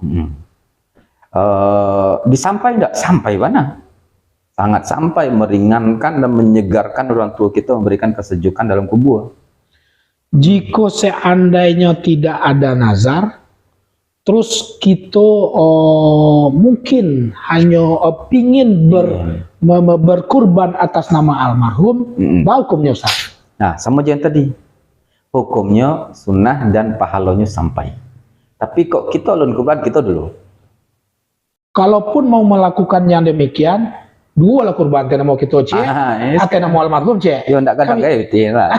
Speaker 2: Disampai enggak? Sampai mana? Sangat sampai, meringankan dan menyegarkan orang tua kita, memberikan kesejukan dalam kubur.
Speaker 1: Jika seandainya tidak ada nazar, terus kita mungkin hanya pingin berkurban atas nama almarhum, hukumnya Ustaz?
Speaker 2: Nah, sama yang tadi. Hukumnya sunnah dan pahalanya sampai. Tapi kok kita ulun kurban kita dulu.
Speaker 1: Kalaupun mau melakukan yang demikian, dua lah kurban kena mau kita cek, atau mau almarhum cek.
Speaker 2: Ya ndak kadang kayak itu lah.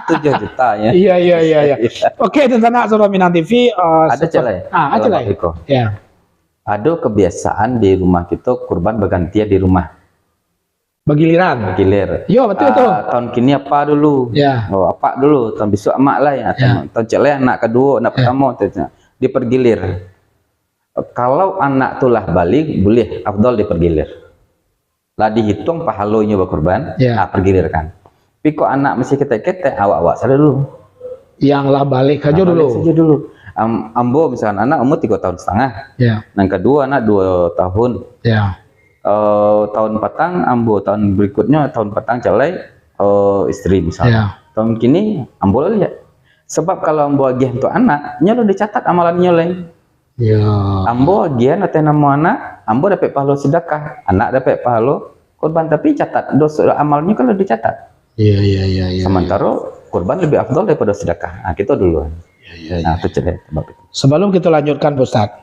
Speaker 2: 7 juta ya.
Speaker 1: Iya. Oke, dan sana Surah Minang TV
Speaker 2: ada celai.
Speaker 1: Ada celai. Ya.
Speaker 2: Ada kebiasaan di rumah kita kurban bergantian di rumah.
Speaker 1: Bergiliran.
Speaker 2: Bergilir.
Speaker 1: Iya, betul tuh.
Speaker 2: Tahun kini apa dulu?
Speaker 1: Ya.
Speaker 2: Apa dulu? Tahun besok emak lah ya. Tahun celai anak kedua, anak pertama dipergilir. Kalau anak tulah balik boleh afdal dipergilir. Lah dihitung pahalanya berkurban, pergilirkan. Tapi kok anak masih ketek-ketek, awak-awak saja dulu.
Speaker 1: Yang lah balik aja dulu.
Speaker 2: Saja dulu. Ambo misalnya anak umur 3,5 tahun.
Speaker 1: Ya.
Speaker 2: Yang kedua anak 2 tahun.
Speaker 1: Ya.
Speaker 2: Tahun petang ambo, tahun berikutnya tahun petang celai istri misalnya. Tahun kini ambo lihat. Sebab kalau ambo agih untuk anak, nyolo dicatat amalannya lain.
Speaker 1: Ya.
Speaker 2: Ambo agian atau nama anak, ambo dapat pahala sedekah, anak dapat pahala kurban, tapi catat dosa amalnya kalau dicatat.
Speaker 1: Iya.
Speaker 2: Sementara kurban lebih afdal daripada sedekah. Nah, kita dulu. Nah, itu cerita.
Speaker 1: Sebelum kita lanjutkan, Ustaz.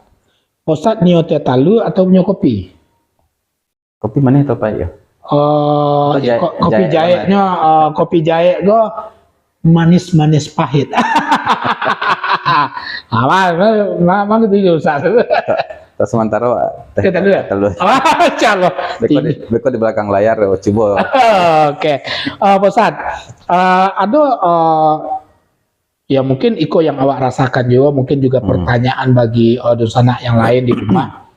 Speaker 1: Ustaz niatnya talu atau punya kopi?
Speaker 2: Kopi mana itu Pak ya?
Speaker 1: Kopi jahe-nya kopi jahe go manis-manis pahit. Mang gitu Ustaz.
Speaker 2: Terus sementara
Speaker 1: Kita dulu. Masya Allah.
Speaker 2: beko di belakang layar coba.
Speaker 1: Oke. Pak Ustaz, ada ya mungkin Iko yang awak rasakan juga, mungkin juga pertanyaan bagi dosana yang lain di rumah.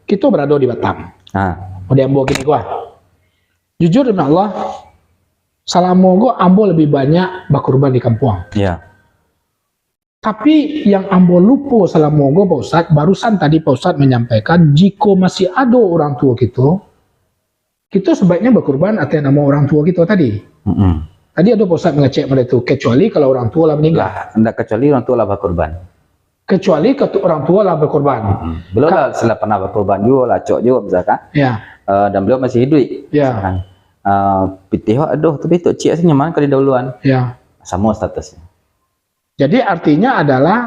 Speaker 1: Kita berada di Batam. Udah ambo gini gua. Jujur demi Allah, salamogo ambo lebih banyak bakurban di kampung.
Speaker 2: Iya.
Speaker 1: Tapi yang ambo lupa salamogo Pak Ustadz, barusan tadi Pak Ustadz menyampaikan jika masih ada orang tua kita sebaiknya berkurban atas nama orang tua kita tadi. Tadi ada Pak Ustadz mengecek pada itu, kecuali kalau orang tua lah meninggal.
Speaker 2: Hendak kecuali orang tua lah berkurban.
Speaker 1: Kecuali orang tua lah berkorban.
Speaker 2: Beliau lah setelah pernah berkorban juga, lacok juga misalkan.
Speaker 1: Ya.
Speaker 2: Dan beliau masih hidup.
Speaker 1: Ya.
Speaker 2: Pitih, aduh, tapi itu cik sih nyaman kali dahuluan.
Speaker 1: Ya.
Speaker 2: Sama statusnya.
Speaker 1: Jadi artinya adalah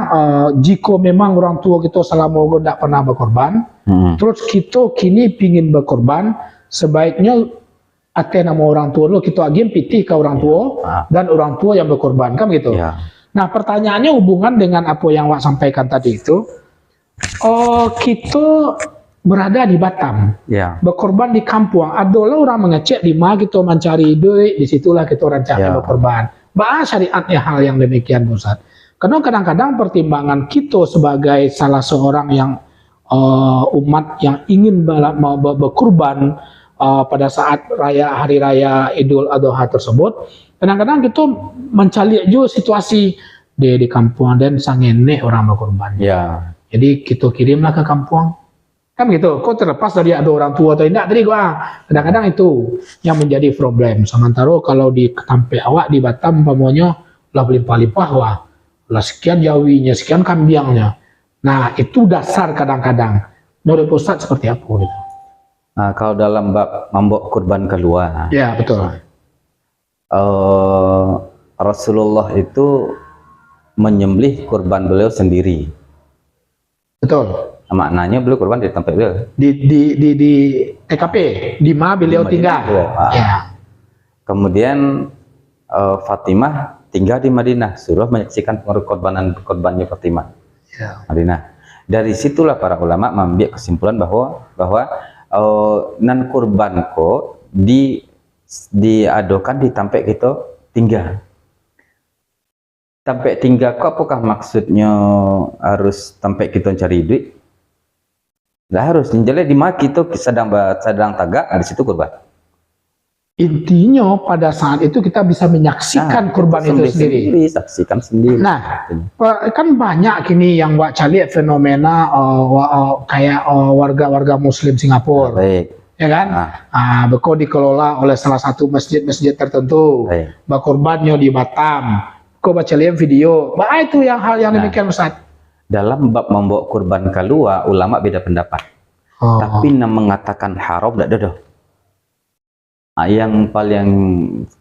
Speaker 1: jika memang orang tua kita selama tidak pernah berkorban, terus kita kini pingin berkorban, sebaiknya atas nama orang tua lo kita agim pitih ke orang tua dan orang tua yang berkorban, kan gitu.
Speaker 2: Ya.
Speaker 1: Nah pertanyaannya hubungan dengan apa yang Wak sampaikan tadi itu, kita berada di Batam, berkorban di kampung, adalah orang mengecek di mana kita mencari duit, disitulah kita rencana berkorban. Bahas syariatnya hal yang demikian Ustaz. Karena kadang-kadang pertimbangan kita sebagai salah seorang yang umat yang ingin berkorban pada saat hari raya Idul Adha tersebut, kadang-kadang kita mencari juga situasi di kampung dan sangene orang berkorban.
Speaker 2: Ya.
Speaker 1: Jadi kita kirimlah ke kampung. Kan gitu, kok terlepas dari ada orang tua atau tidak tadi gua. Kadang-kadang itu yang menjadi problem. Sementara kalau di tempat awak di Batam pamonya lah berlimpah-limpah wah. Lah sekian jawinya, sekian kambiangnya. Nah, itu dasar kadang-kadang. Menurut Ustaz seperti apa gitu?
Speaker 2: Nah, kalau dalam bab membok kurban keluar.
Speaker 1: Ya, betul.
Speaker 2: Rasulullah itu menyembelih kurban beliau sendiri.
Speaker 1: Betul.
Speaker 2: Maknanya beliau kurban di tempat beliau.
Speaker 1: Di TKP, di mana beliau tinggal. Ya.
Speaker 2: Kemudian Fatimah tinggal di Madinah, suruh menyaksikan korbannya Fatimah.
Speaker 1: Ya.
Speaker 2: Madinah. Dari situlah para ulama mengambil kesimpulan bahwa nan kurban ko diadokan di tempat kita tinggal. Tempat tinggal ko apakah maksudnya harus tempat kita cari duit? Nggak harus, jadi di mana kita sedang tagak, di situ kurban.
Speaker 1: Intinya pada saat itu kita bisa menyaksikan kurban itu sendiri.
Speaker 2: Saksikan sendiri.
Speaker 1: Nah, kan banyak kini yang Wak cari fenomena kayak warga-warga Muslim Singapura.
Speaker 2: Baik.
Speaker 1: Ya kan? Beko dikelola oleh salah satu masjid-masjid tertentu. Berkorbannya di Batam. Kau baca lihat video. Itu yang hal yang demikian Ustaz.
Speaker 2: Dalam bab membawa kurban keluar, ulama beda pendapat. Tapi mengatakan haram tidak ada. Yang paling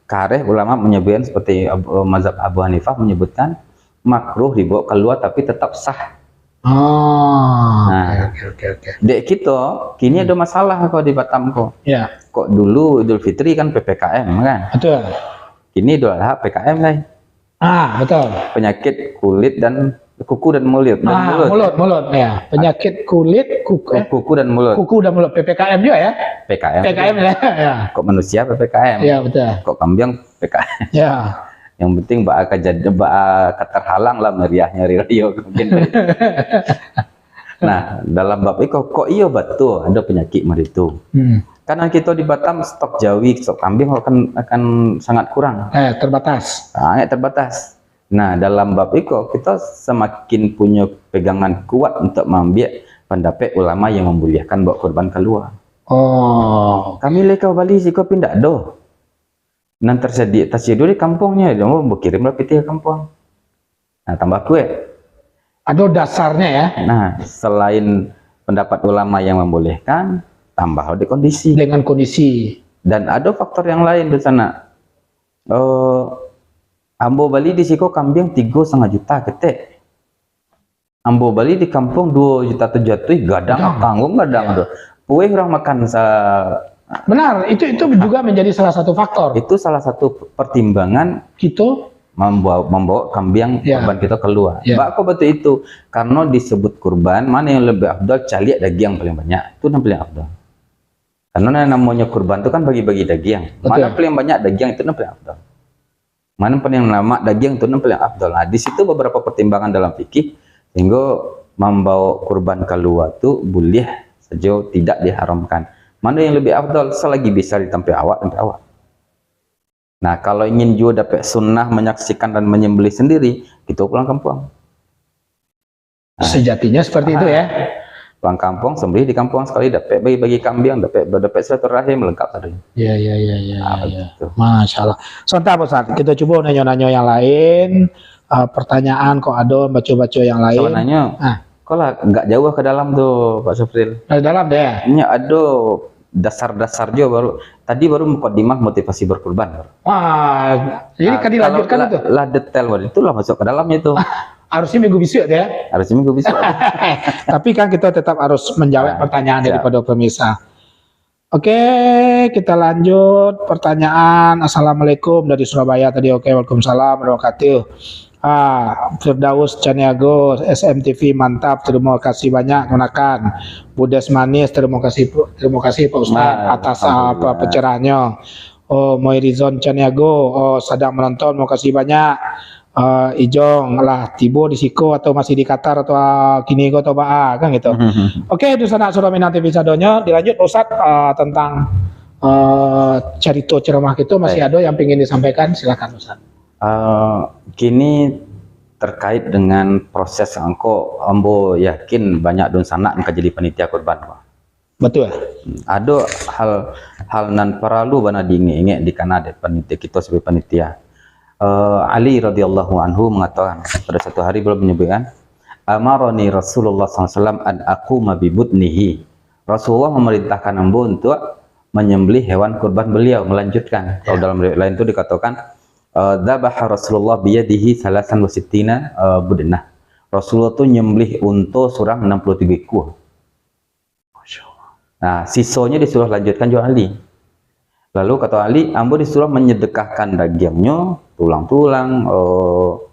Speaker 2: kareh ulama menyebutkan seperti mazhab Abu Hanifah menyebutkan makruh dibawa keluar tapi tetap sah.
Speaker 1: Oke.
Speaker 2: Dek kita kini ada masalah kok di Batam kok.
Speaker 1: Ya.
Speaker 2: Kok dulu Idul Fitri kan PPKM kan.
Speaker 1: Betul.
Speaker 2: Kini Idul Adha PKM kan.
Speaker 1: Betul.
Speaker 2: Penyakit kulit dan kuku dan mulut.
Speaker 1: Mulut ya. Penyakit kulit,
Speaker 2: kuku dan mulut.
Speaker 1: Kuku dan mulut. PPKM juga ya? PKM ya.
Speaker 2: Kok manusia PPKM?
Speaker 1: Ya betul.
Speaker 2: Kok kambing PPKM?
Speaker 1: Ya.
Speaker 2: Yang penting terhalang lah meriahnya Rio mungkin. Nah, dalam bab itu kok iya betul ada penyakit itu. Karena kita di Batam stok jawi, stok kambing akan sangat kurang.
Speaker 1: Terbatas.
Speaker 2: Sangat terbatas. Nah, dalam bab itu kita semakin punya pegangan kuat untuk mengambil pendapat ulama yang memuliakan bawa kurban keluar. Kami lekau Bali sih kau pindah doh. Nan tersedia di kampungnya, dia mau berkirimlah pitih ke kampung. Nah, tambah kue.
Speaker 1: Ada dasarnya ya.
Speaker 2: Nah, selain pendapat ulama yang membolehkan, tambah di kondisi.
Speaker 1: Dengan kondisi.
Speaker 2: Dan ada faktor yang lain di sana. Ambo Bali di siko kambing 3,5 juta ketek. Ambo Bali di kampung 2,7 juta gadang tanggung gadang. Puih orang makan
Speaker 1: Benar, itu juga menjadi salah satu faktor.
Speaker 2: Itu salah satu pertimbangan
Speaker 1: kita
Speaker 2: membawa kambing kurban kita keluar. Bako betul itu karena disebut kurban, mana yang lebih afdal, cari daging yang paling banyak, itu yang paling afdal. Karena namanya kurban itu kan bagi-bagi daging. Mana paling banyak daging itu yang paling afdal. Mana paling lama daging itu yang paling afdal. Nah, di situ beberapa pertimbangan dalam fikih sehingga membawa kurban keluar itu boleh sejauh tidak diharamkan. Mana yang lebih afdal selagi bisa ditampai awak. Nah, kalau ingin juga dapat sunnah menyaksikan dan menyembelih sendiri, kita pulang kampung.
Speaker 1: Nah, sejatinya seperti itu ya.
Speaker 2: Pulang kampung, sembelih di kampung sekali, dapat bagi kambing, dapat silaturahim lengkap tadi.
Speaker 1: Iya. Masya Allah. Sebentar Ustaz, kita coba nanya-nanya yang lain. Pertanyaan kok ada baca-baca yang lain.
Speaker 2: Sebenarnya, kok lah nggak jauh ke dalam tuh Pak Sufril.
Speaker 1: Dari dalam deh.
Speaker 2: Ini ada dasar-dasar juga baru. Tadi baru mukadimah motivasi berkurban.
Speaker 1: Wah, jadi kan dilanjutkan itu.
Speaker 2: Lah detail baru itulah masuk ke dalamnya itu.
Speaker 1: Harusnya minggu besok ya.
Speaker 2: Harusnya minggu besok.
Speaker 1: Tapi kan kita tetap harus menjawab pertanyaan daripada pemirsa. Oke, kita lanjut pertanyaan. Assalamualaikum dari Surabaya tadi. Oke, waalaikumsalam warahmatullahi wabarakatuh. Firdaus Caniago, SMTV mantap. Terima kasih banyak gunakan. Budes Manis, terima kasih Pak Ustadz atas pencerahannya. Oh, Moirizon Caniago, sedang menonton, terima kasih banyak. Ijong lah tibo di Siko atau masih di Qatar atau kini atau kan gitu. Oke, itu sana Surah Minang TV Sadonya. Dilanjut Ustadz tentang cerita ceramah itu masih ada yang ingin disampaikan, silakan Ustadz.
Speaker 2: Kini terkait dengan proses ambo yakin banyak don sanak yang jadi panitia kurban.
Speaker 1: Betul.
Speaker 2: Ada hal nan perlu bana diingat di Kanada panitia kita sebagai panitia. Ali radhiyallahu anhu mengatakan pada satu hari beliau menyebutkan, amaroni Rasulullah SAW an aquma bi budnihi. Rasulullah memerintahkan ambo untuk menyembelih hewan kurban beliau, melanjutkan. Kalau dalam riwayat lain itu dikatakan dzabaha Rasulullah biyadihi salasan wa sittina budnah. Rasulullah itu nyembelih unta surang 63 ekor. Nah, sisanya disuruh lanjutkan juga Ali. Lalu kata Ali, ambo disuruh menyedekahkan dagingnya, tulang-tulang,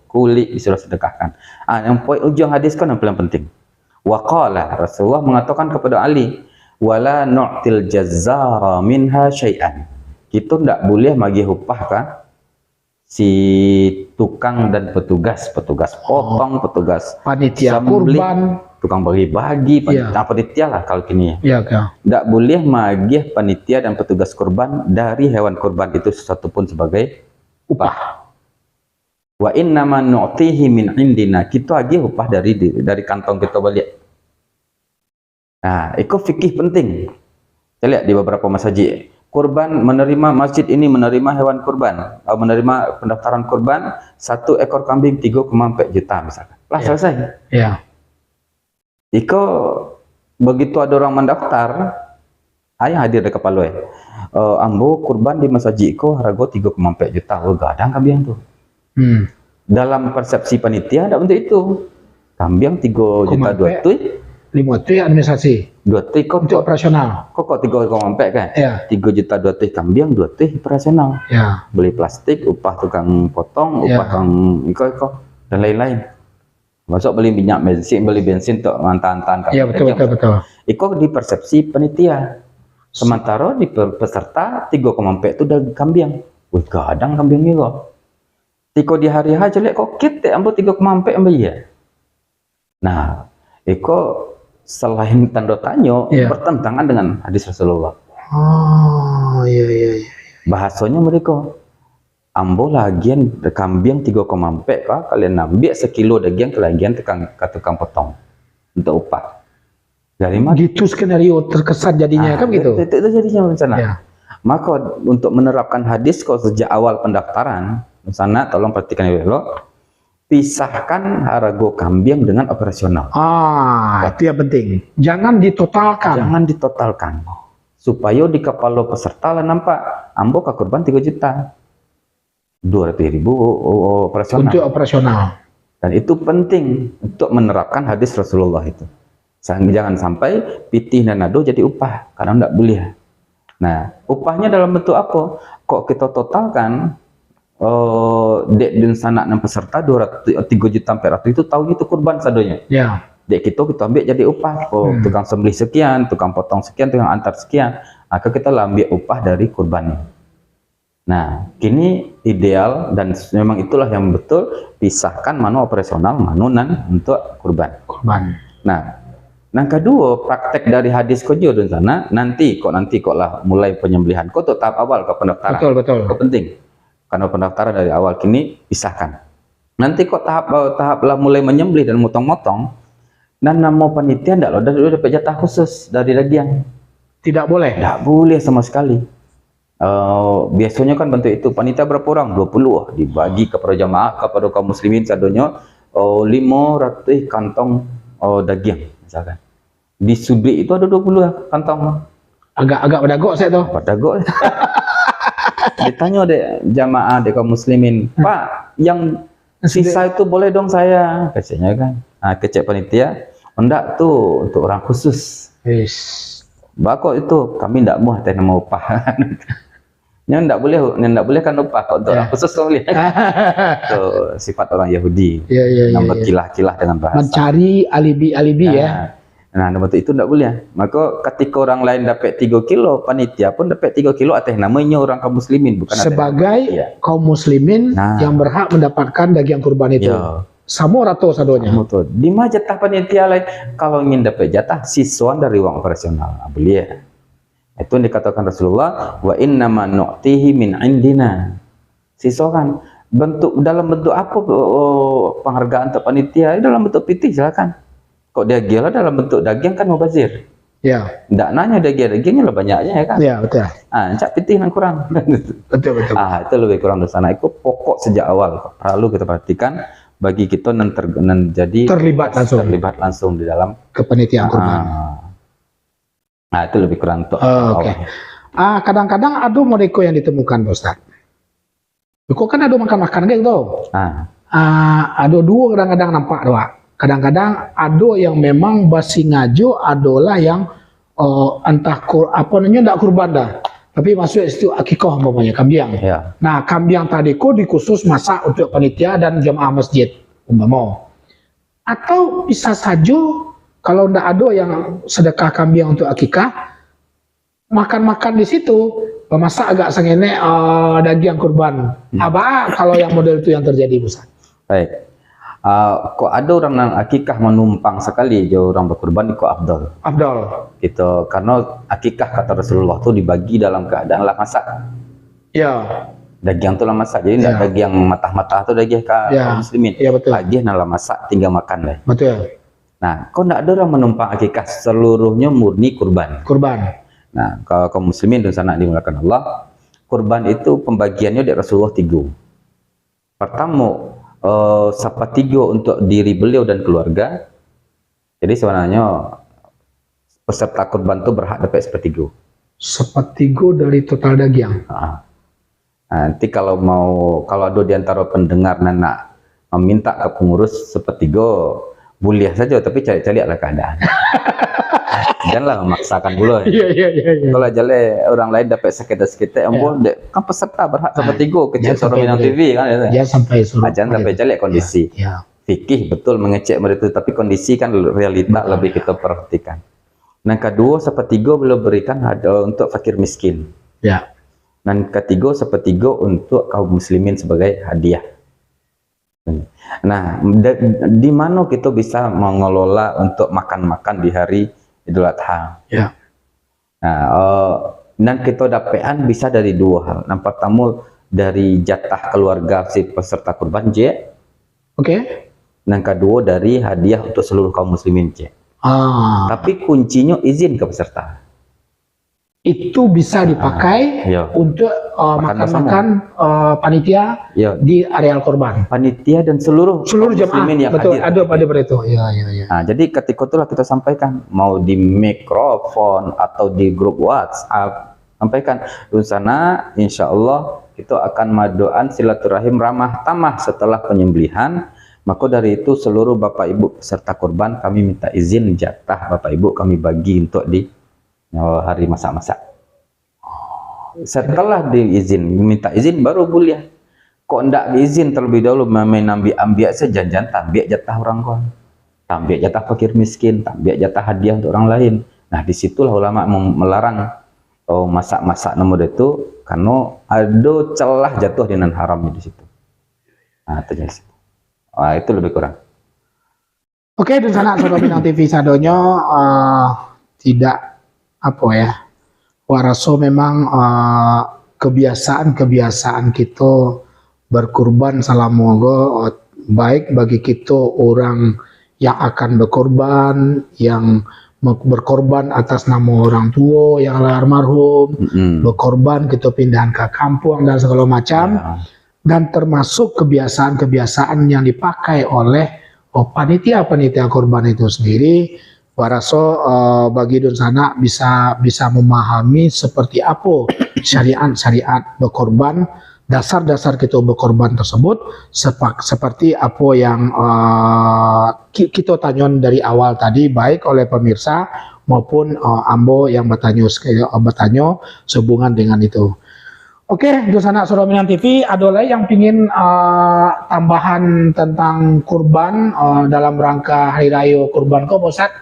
Speaker 2: kulit disuruh sedekahkan. Yang poin ujung hadis kan yang paling penting. Waqala Rasulullah mengatakan kepada Ali, wala nu'til jazzara minha syai'an. Kita tidak boleh bagi upah kan si tukang dan petugas potong, petugas
Speaker 1: panitia
Speaker 2: sambeli,
Speaker 1: kurban,
Speaker 2: tukang bagi-bagi, panitia lah kalau kini
Speaker 1: ya.
Speaker 2: Tidak boleh magih panitia dan petugas kurban dari hewan kurban itu sesuatu pun sebagai upah. Wa innama nu'tihi min indina, kita agih upah dari kantong kita balik. Nah, itu fikih penting. Kita lihat di beberapa masjid. Kurban menerima, masjid ini menerima hewan kurban, menerima pendaftaran kurban 1 ekor kambing 3,4 juta misalkan. Lah selesai.
Speaker 1: Ya.
Speaker 2: Iko begitu ada orang mendaftar, ayah hadir di kepala ambo kurban di masjid iko harga 3,4 juta. Oh, gadang kambing tuh. Dalam persepsi panitia ada untuk itu. Kambing 3 juta 2
Speaker 1: 5 T administrasi.
Speaker 2: 2 T kok
Speaker 1: untuk operasional.
Speaker 2: Kok 3,4 kan?
Speaker 1: Ya.
Speaker 2: 3 juta 2 T kambing, 2 T operasional.
Speaker 1: Ya.
Speaker 2: Beli plastik, upah tukang potong, upah tukang iko dan lain-lain. Masuk beli minyak bensin, beli bensin untuk mantan-mantan.
Speaker 1: Iya betul.
Speaker 2: Iko di persepsi panitia. Sementara di peserta 3,4 itu udah kambing. Wih, kadang kambing ini kok. Tiko di hari H jelek kok kita ambil 3,4 ambil ya. Nah, iko selain tanda tanya bertentangan dengan hadis Rasulullah.
Speaker 1: Oh, iya.
Speaker 2: Bahasanya mereka ambo lagian kambing 3,4 kah kalian ambil sekilo daging kelagian tukang potong untuk upah. Dari mana?
Speaker 1: Gitu skenario terkesan jadinya kan gitu.
Speaker 2: Itu jadinya rencana.
Speaker 1: Ya.
Speaker 2: Maka untuk menerapkan hadis kalau sejak awal pendaftaran, sana tolong perhatikan dulu. Pisahkan harga kambing dengan operasional.
Speaker 1: Itu yang penting. Jangan ditotalkan.
Speaker 2: Supaya di kepala peserta lah nampak ambo ke kurban 3 juta. 200.000 operasional.
Speaker 1: Untuk operasional.
Speaker 2: Dan itu penting untuk menerapkan hadis Rasulullah itu. Jangan sampai pitih dan nado jadi upah karena tidak boleh. Nah, upahnya dalam bentuk apa? Kok kita totalkan dek dan sanak dan peserta 3 juta 400 itu tahu itu kurban sadonya.
Speaker 1: Ya.
Speaker 2: Dek kita ambil jadi upah. Tukang sembelih sekian, tukang potong sekian, tukang antar sekian. Maka kita lah ambil upah dari kurbannya. Nah, kini ideal dan memang itulah yang betul, pisahkan mana operasional, mana non untuk kurban. Nah, yang kedua, praktek dari hadis kojo dan sana, nanti kok lah mulai penyembelihan. Kok tahap awal ke pendaftaran.
Speaker 1: Betul.
Speaker 2: Kok penting. Karena pendaftaran dari awal kini pisahkan. Nanti kok tahap lah mulai menyembelih dan motong-motong, dan nama panitia enggak lo udah dapat jatah khusus dari daging.
Speaker 1: Tidak boleh.
Speaker 2: Tidak boleh sama sekali. Biasanya kan bentuk itu panitia berapa orang? 20 dibagi kepada jamaah, kepada kaum muslimin sadonya 500 kantong daging misalkan. Di subli itu ada 20 kantong.
Speaker 1: Agak pedagok saya tuh.
Speaker 2: Pedagok. Ditanya deh jamaah deh kaum muslimin, Pak, yang sisa itu boleh dong saya, keceknya kan. Nah, kecek panitia, enggak tuh untuk orang khusus.
Speaker 1: Yes.
Speaker 2: Bakok itu kami enggak mau teh nama upah. Yang enggak boleh kan upah kok untuk orang khusus boleh. Itu sifat orang Yahudi. Yang berkilah-kilah dengan bahasa.
Speaker 1: Mencari alibi-alibi ya.
Speaker 2: Nah, bentuk itu enggak boleh. Maka ketika orang lain dapat 3 kilo, panitia pun dapat 3 kilo atas namanya orang kaum muslimin, bukan
Speaker 1: sebagai kaum muslimin yang berhak mendapatkan daging kurban itu. Sama rato sadonya.
Speaker 2: Di mana jatah panitia lain? Kalau ingin dapat jatah siswan dari uang operasional, boleh. Itu yang dikatakan Rasulullah, wa innama nu'tihi min indina. Siswakan dalam bentuk apa penghargaan untuk panitia? Dalam bentuk pitih silakan. Kok dia gila dalam bentuk daging kan mubazir.
Speaker 1: Ya.
Speaker 2: Nggak nanya dagingnya lah banyaknya ya kan.
Speaker 1: Ya betul.
Speaker 2: Cak pitih yang kurang.
Speaker 1: Betul.
Speaker 2: Itu lebih kurang dari sana. Itu pokok sejak awal. Perlu kita perhatikan bagi kita jadi terlibat langsung di dalam
Speaker 1: kepanitiaan kurban.
Speaker 2: Nah itu lebih kurang untuk.
Speaker 1: Kadang-kadang ada modeko yang ditemukan Ustaz. Kok kan ada makan-makan gitu. Ada dua kadang-kadang nampak doa. Kadang-kadang ada yang memang basi ngajo, adalah yang entah enggak kurban dah. Tapi masuk itu akikah umpamanya kambiang.
Speaker 2: Ya.
Speaker 1: Nah, kambiang tadi dikhusus masak untuk panitia dan jamaah masjid umpama. Atau bisa saja kalau ndak ada yang sedekah kambing untuk akikah, makan-makan di situ, memasak agak sengene daging kurban. Apa kalau yang model itu yang terjadi, Ustaz?
Speaker 2: Baik. Kok ada orang yang akikah menumpang sekali jauh orang berkurban kok afdal gitu, karena akikah kata Rasulullah itu dibagi dalam keadaan lah masak daging itu lah masak, jadi tidak daging matah-matah atau daging kaum muslimin lagi lah masak tinggal makan lah.
Speaker 1: Betul.
Speaker 2: Nah, kok tidak ada orang menumpang akikah, seluruhnya murni kurban. Nah, kalau kaum muslimin dan sana dimulakan Allah, kurban itu pembagiannya dari Rasulullah 3. Pertama sepertiga untuk diri beliau dan keluarga. Jadi sebenarnya peserta kurban itu berhak dapat sepertiga dari total daging. Nanti kalau ada di antara pendengar nak meminta ke pengurus sepertiga, boleh saja, tapi cari-cari lah keadaan. Janganlah memaksakan dulu. Kalau jale orang lain dapat sekitar-sekitar, kan peserta berhak sepertiga kecil Soro Minang TV kan. Jangan sampai jale kondisi. Fikih betul mengecek mereka, tapi kondisi kan realita lebih kita perhatikan. Yang kedua, sepertiga belum berikan untuk fakir miskin. Dan ketiga, sepertiga untuk kaum muslimin sebagai hadiah. Nah, di mana kita bisa mengelola untuk makan-makan di hari Idul Adha. Nah, dan kita dapetan bisa dari 2 hal. Yang pertama dari jatah keluarga si peserta kurban Yang kedua dari hadiah untuk seluruh kaum muslimin Tapi kuncinya izin ke peserta. Itu bisa dipakai untuk makan-makan panitia di areal kurban. Panitia dan seluruh jamaah yang hadir. Ada pada itu. Nah, jadi ketika itulah kita sampaikan, mau di mikrofon atau di grup WhatsApp, sampaikan di sana, insya Allah kita akan madoan silaturahim ramah tamah setelah penyembelihan. Maka dari itu seluruh Bapak Ibu peserta kurban kami minta izin jatah Bapak Ibu kami bagi untuk di hari masak-masak. Setelah minta izin baru boleh. kok ndak diizin terlebih dahulu main ambil sejanjan tambah jatah orang kon, tambah jatah fakir miskin, tambah jatah hadiah untuk orang lain. Nah disitulah ulama melarang masak-masak nomor itu karena ada celah jatuh dengan haramnya di situ. Nah terjadi. Wah itu lebih kurang.
Speaker 1: Oke, dan sana Soro Minang TV sadonyo tidak apa ya, waraso memang kebiasaan kita berkurban salamogo baik bagi kita orang yang akan berkorban, yang berkorban atas nama orang tua yang almarhum, berkorban kita pindahan ke kampung dan segala macam, dan termasuk kebiasaan-kebiasaan yang dipakai oleh panitia korban itu sendiri. Waraso bagi donsana bisa memahami seperti apa syariat berkorban, dasar-dasar kita berkorban tersebut, seperti apa yang kita tanyakan dari awal tadi, baik oleh pemirsa maupun ambo yang bertanya sehubungan dengan itu. Oke, donsana Soro Minang TV, ada lagi yang pingin tambahan tentang kurban dalam rangka Hari Raya Kurban kok, Ustaz?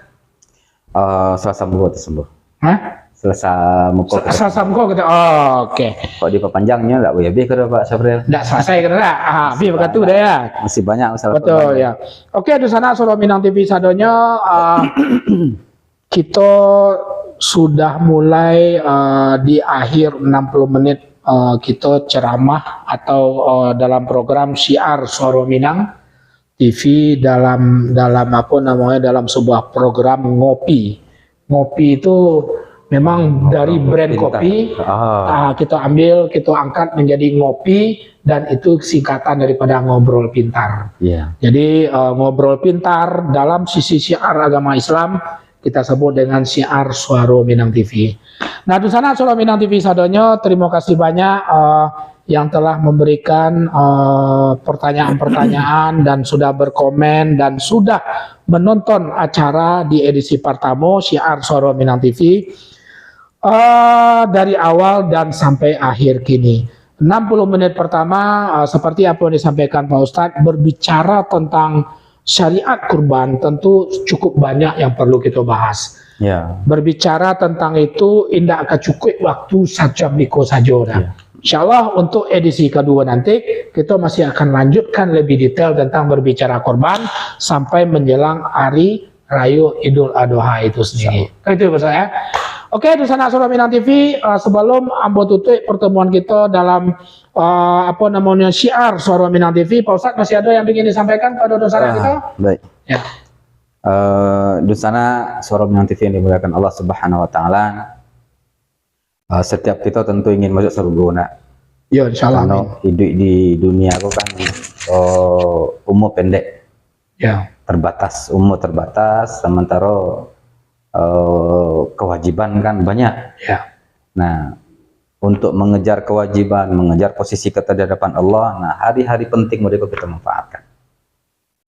Speaker 2: Selasa muka tersebut.
Speaker 1: Hah?
Speaker 2: Selasa muka.
Speaker 1: Selasa muka kita. Oh, oke.
Speaker 2: Kok di panjangnya enggak boleh ke Pak Syafril?
Speaker 1: Enggak selesai kena. Bi begitu deh ya.
Speaker 2: Masih banyak masalah.
Speaker 1: Betul ya. Oke, donsana Soro Minang TV sadonya kita sudah mulai di akhir 60 menit kita ceramah atau dalam program Syiar Soro Minang TV dalam apa namanya, dalam sebuah program ngopi. Ngopi itu memang dari brand kopi kita ambil, kita angkat menjadi ngopi, dan itu singkatan daripada ngobrol pintar. Jadi ngobrol pintar dalam sisi syiar agama Islam kita sebut dengan Syiar Soro Minang TV. Nah, di sana Soro Minang TV sadonyo, terima kasih banyak yang telah memberikan pertanyaan-pertanyaan dan sudah berkomen dan sudah menonton acara di edisi pertama Syiar Soro Minang TV dari awal dan sampai akhir kini. 60 menit pertama seperti apa yang disampaikan Pak Ustadz, berbicara tentang syariat kurban, tentu cukup banyak yang perlu kita bahas. Berbicara tentang itu indah kecukup waktu sajam niko saja. Insyaallah untuk edisi kedua nanti kita masih akan lanjutkan lebih detail tentang berbicara korban sampai menjelang hari Raya Idul Adha itu sendiri. Itu Pak ya. Oke, di sana Soro Minang TV, sebelum ambo tutup pertemuan kita dalam apa namanya Syiar Soro Minang TV, Pak Ustadz masih ada yang ingin disampaikan pada dosana kita? Baik. Ya.
Speaker 2: Dosana Soro Minang TV yang dimuliakan Allah Subhanahu Wa Taala. Setiap kita tentu ingin masuk surga.
Speaker 1: Ya, insyaallah.
Speaker 2: Karena hidup di dunia itu kan umur pendek.
Speaker 1: Ya.
Speaker 2: Terbatas, umur terbatas, sementara kewajiban kan banyak.
Speaker 1: Ya.
Speaker 2: Nah, untuk mengejar kewajiban, mengejar posisi kita di hadapan Allah, nah hari-hari penting mereka kita manfaatkan.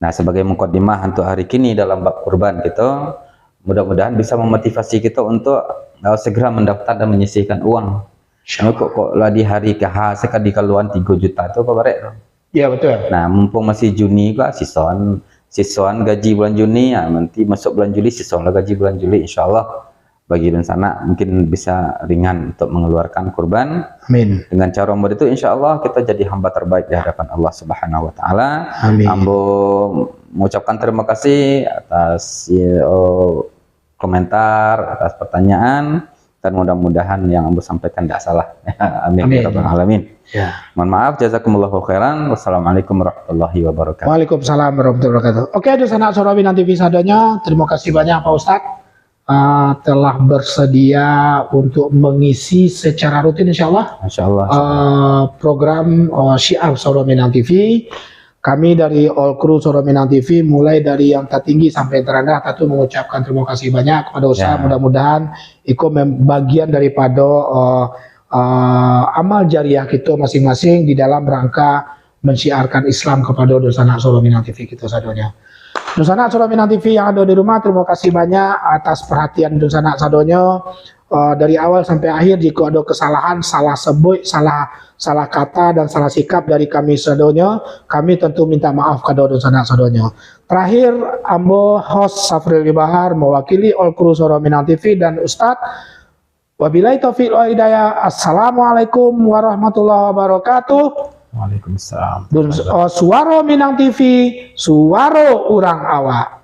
Speaker 2: Nah, sebagai mukaddimah untuk hari kini dalam bab kurban kita, mudah-mudahan bisa memotivasi kita untuk segera mendaftar dan menyisihkan uang. Kok lah di hari KH sekali kaluan 3 juta itu apa barek?
Speaker 1: Iya betul.
Speaker 2: Nah, mumpung masih Juni kok sisaan gaji bulan Juni, ya nanti masuk bulan Juli sisaan gaji bulan Juli, insyaallah bagi sana mungkin bisa ringan untuk mengeluarkan kurban.
Speaker 1: Amin.
Speaker 2: Dengan cara model itu insyaallah kita jadi hamba terbaik di hadapan Allah Subhanahu Wa Taala.
Speaker 1: Amin.
Speaker 2: Ambo mengucapkan terima kasih atas komentar, atas pertanyaan, dan mudah-mudahan yang Ambo sampaikan tidak salah. Amin. Ya Rabbal Alamin. Ya. Mohon maaf, jazakumullahu khairan. Wassalamualaikum warahmatullahi wabarakatuh.
Speaker 1: Waalaikumsalam warahmatullahi wabarakatuh. Oke, di sana Soro Minang TV sadanya, terima kasih banyak Pak Ustadz telah bersedia untuk mengisi secara rutin insyaallah program Syiar Soro Minang TV. Kami dari all crew Soro Minang TV, mulai dari yang tertinggi sampai terendah, tentu mengucapkan terima kasih banyak kepada Ustaz. Mudah-mudahan itu bagian daripada amal jariah kita masing-masing di dalam rangka mensyiarkan Islam kepada dosana Soro Minang TV kita sadonya. Dusana Suro Minang TV yang ada di rumah, terima kasih banyak atas perhatian Dusana sadonyo. Dari awal sampai akhir, jika ada kesalahan, salah sebut, salah kata dan salah sikap dari kami sadonyo, kami tentu minta maaf kepada Dusana sadonyo. Terakhir, ambo host Safril Bahar mewakili all kru Suro Minang TV dan Ustadz. Wabillahi taufiq wal hidayah. Assalamualaikum warahmatullahi wabarakatuh.
Speaker 2: Waalaikumsalam.
Speaker 1: Suara Minang TV, suara urang awak.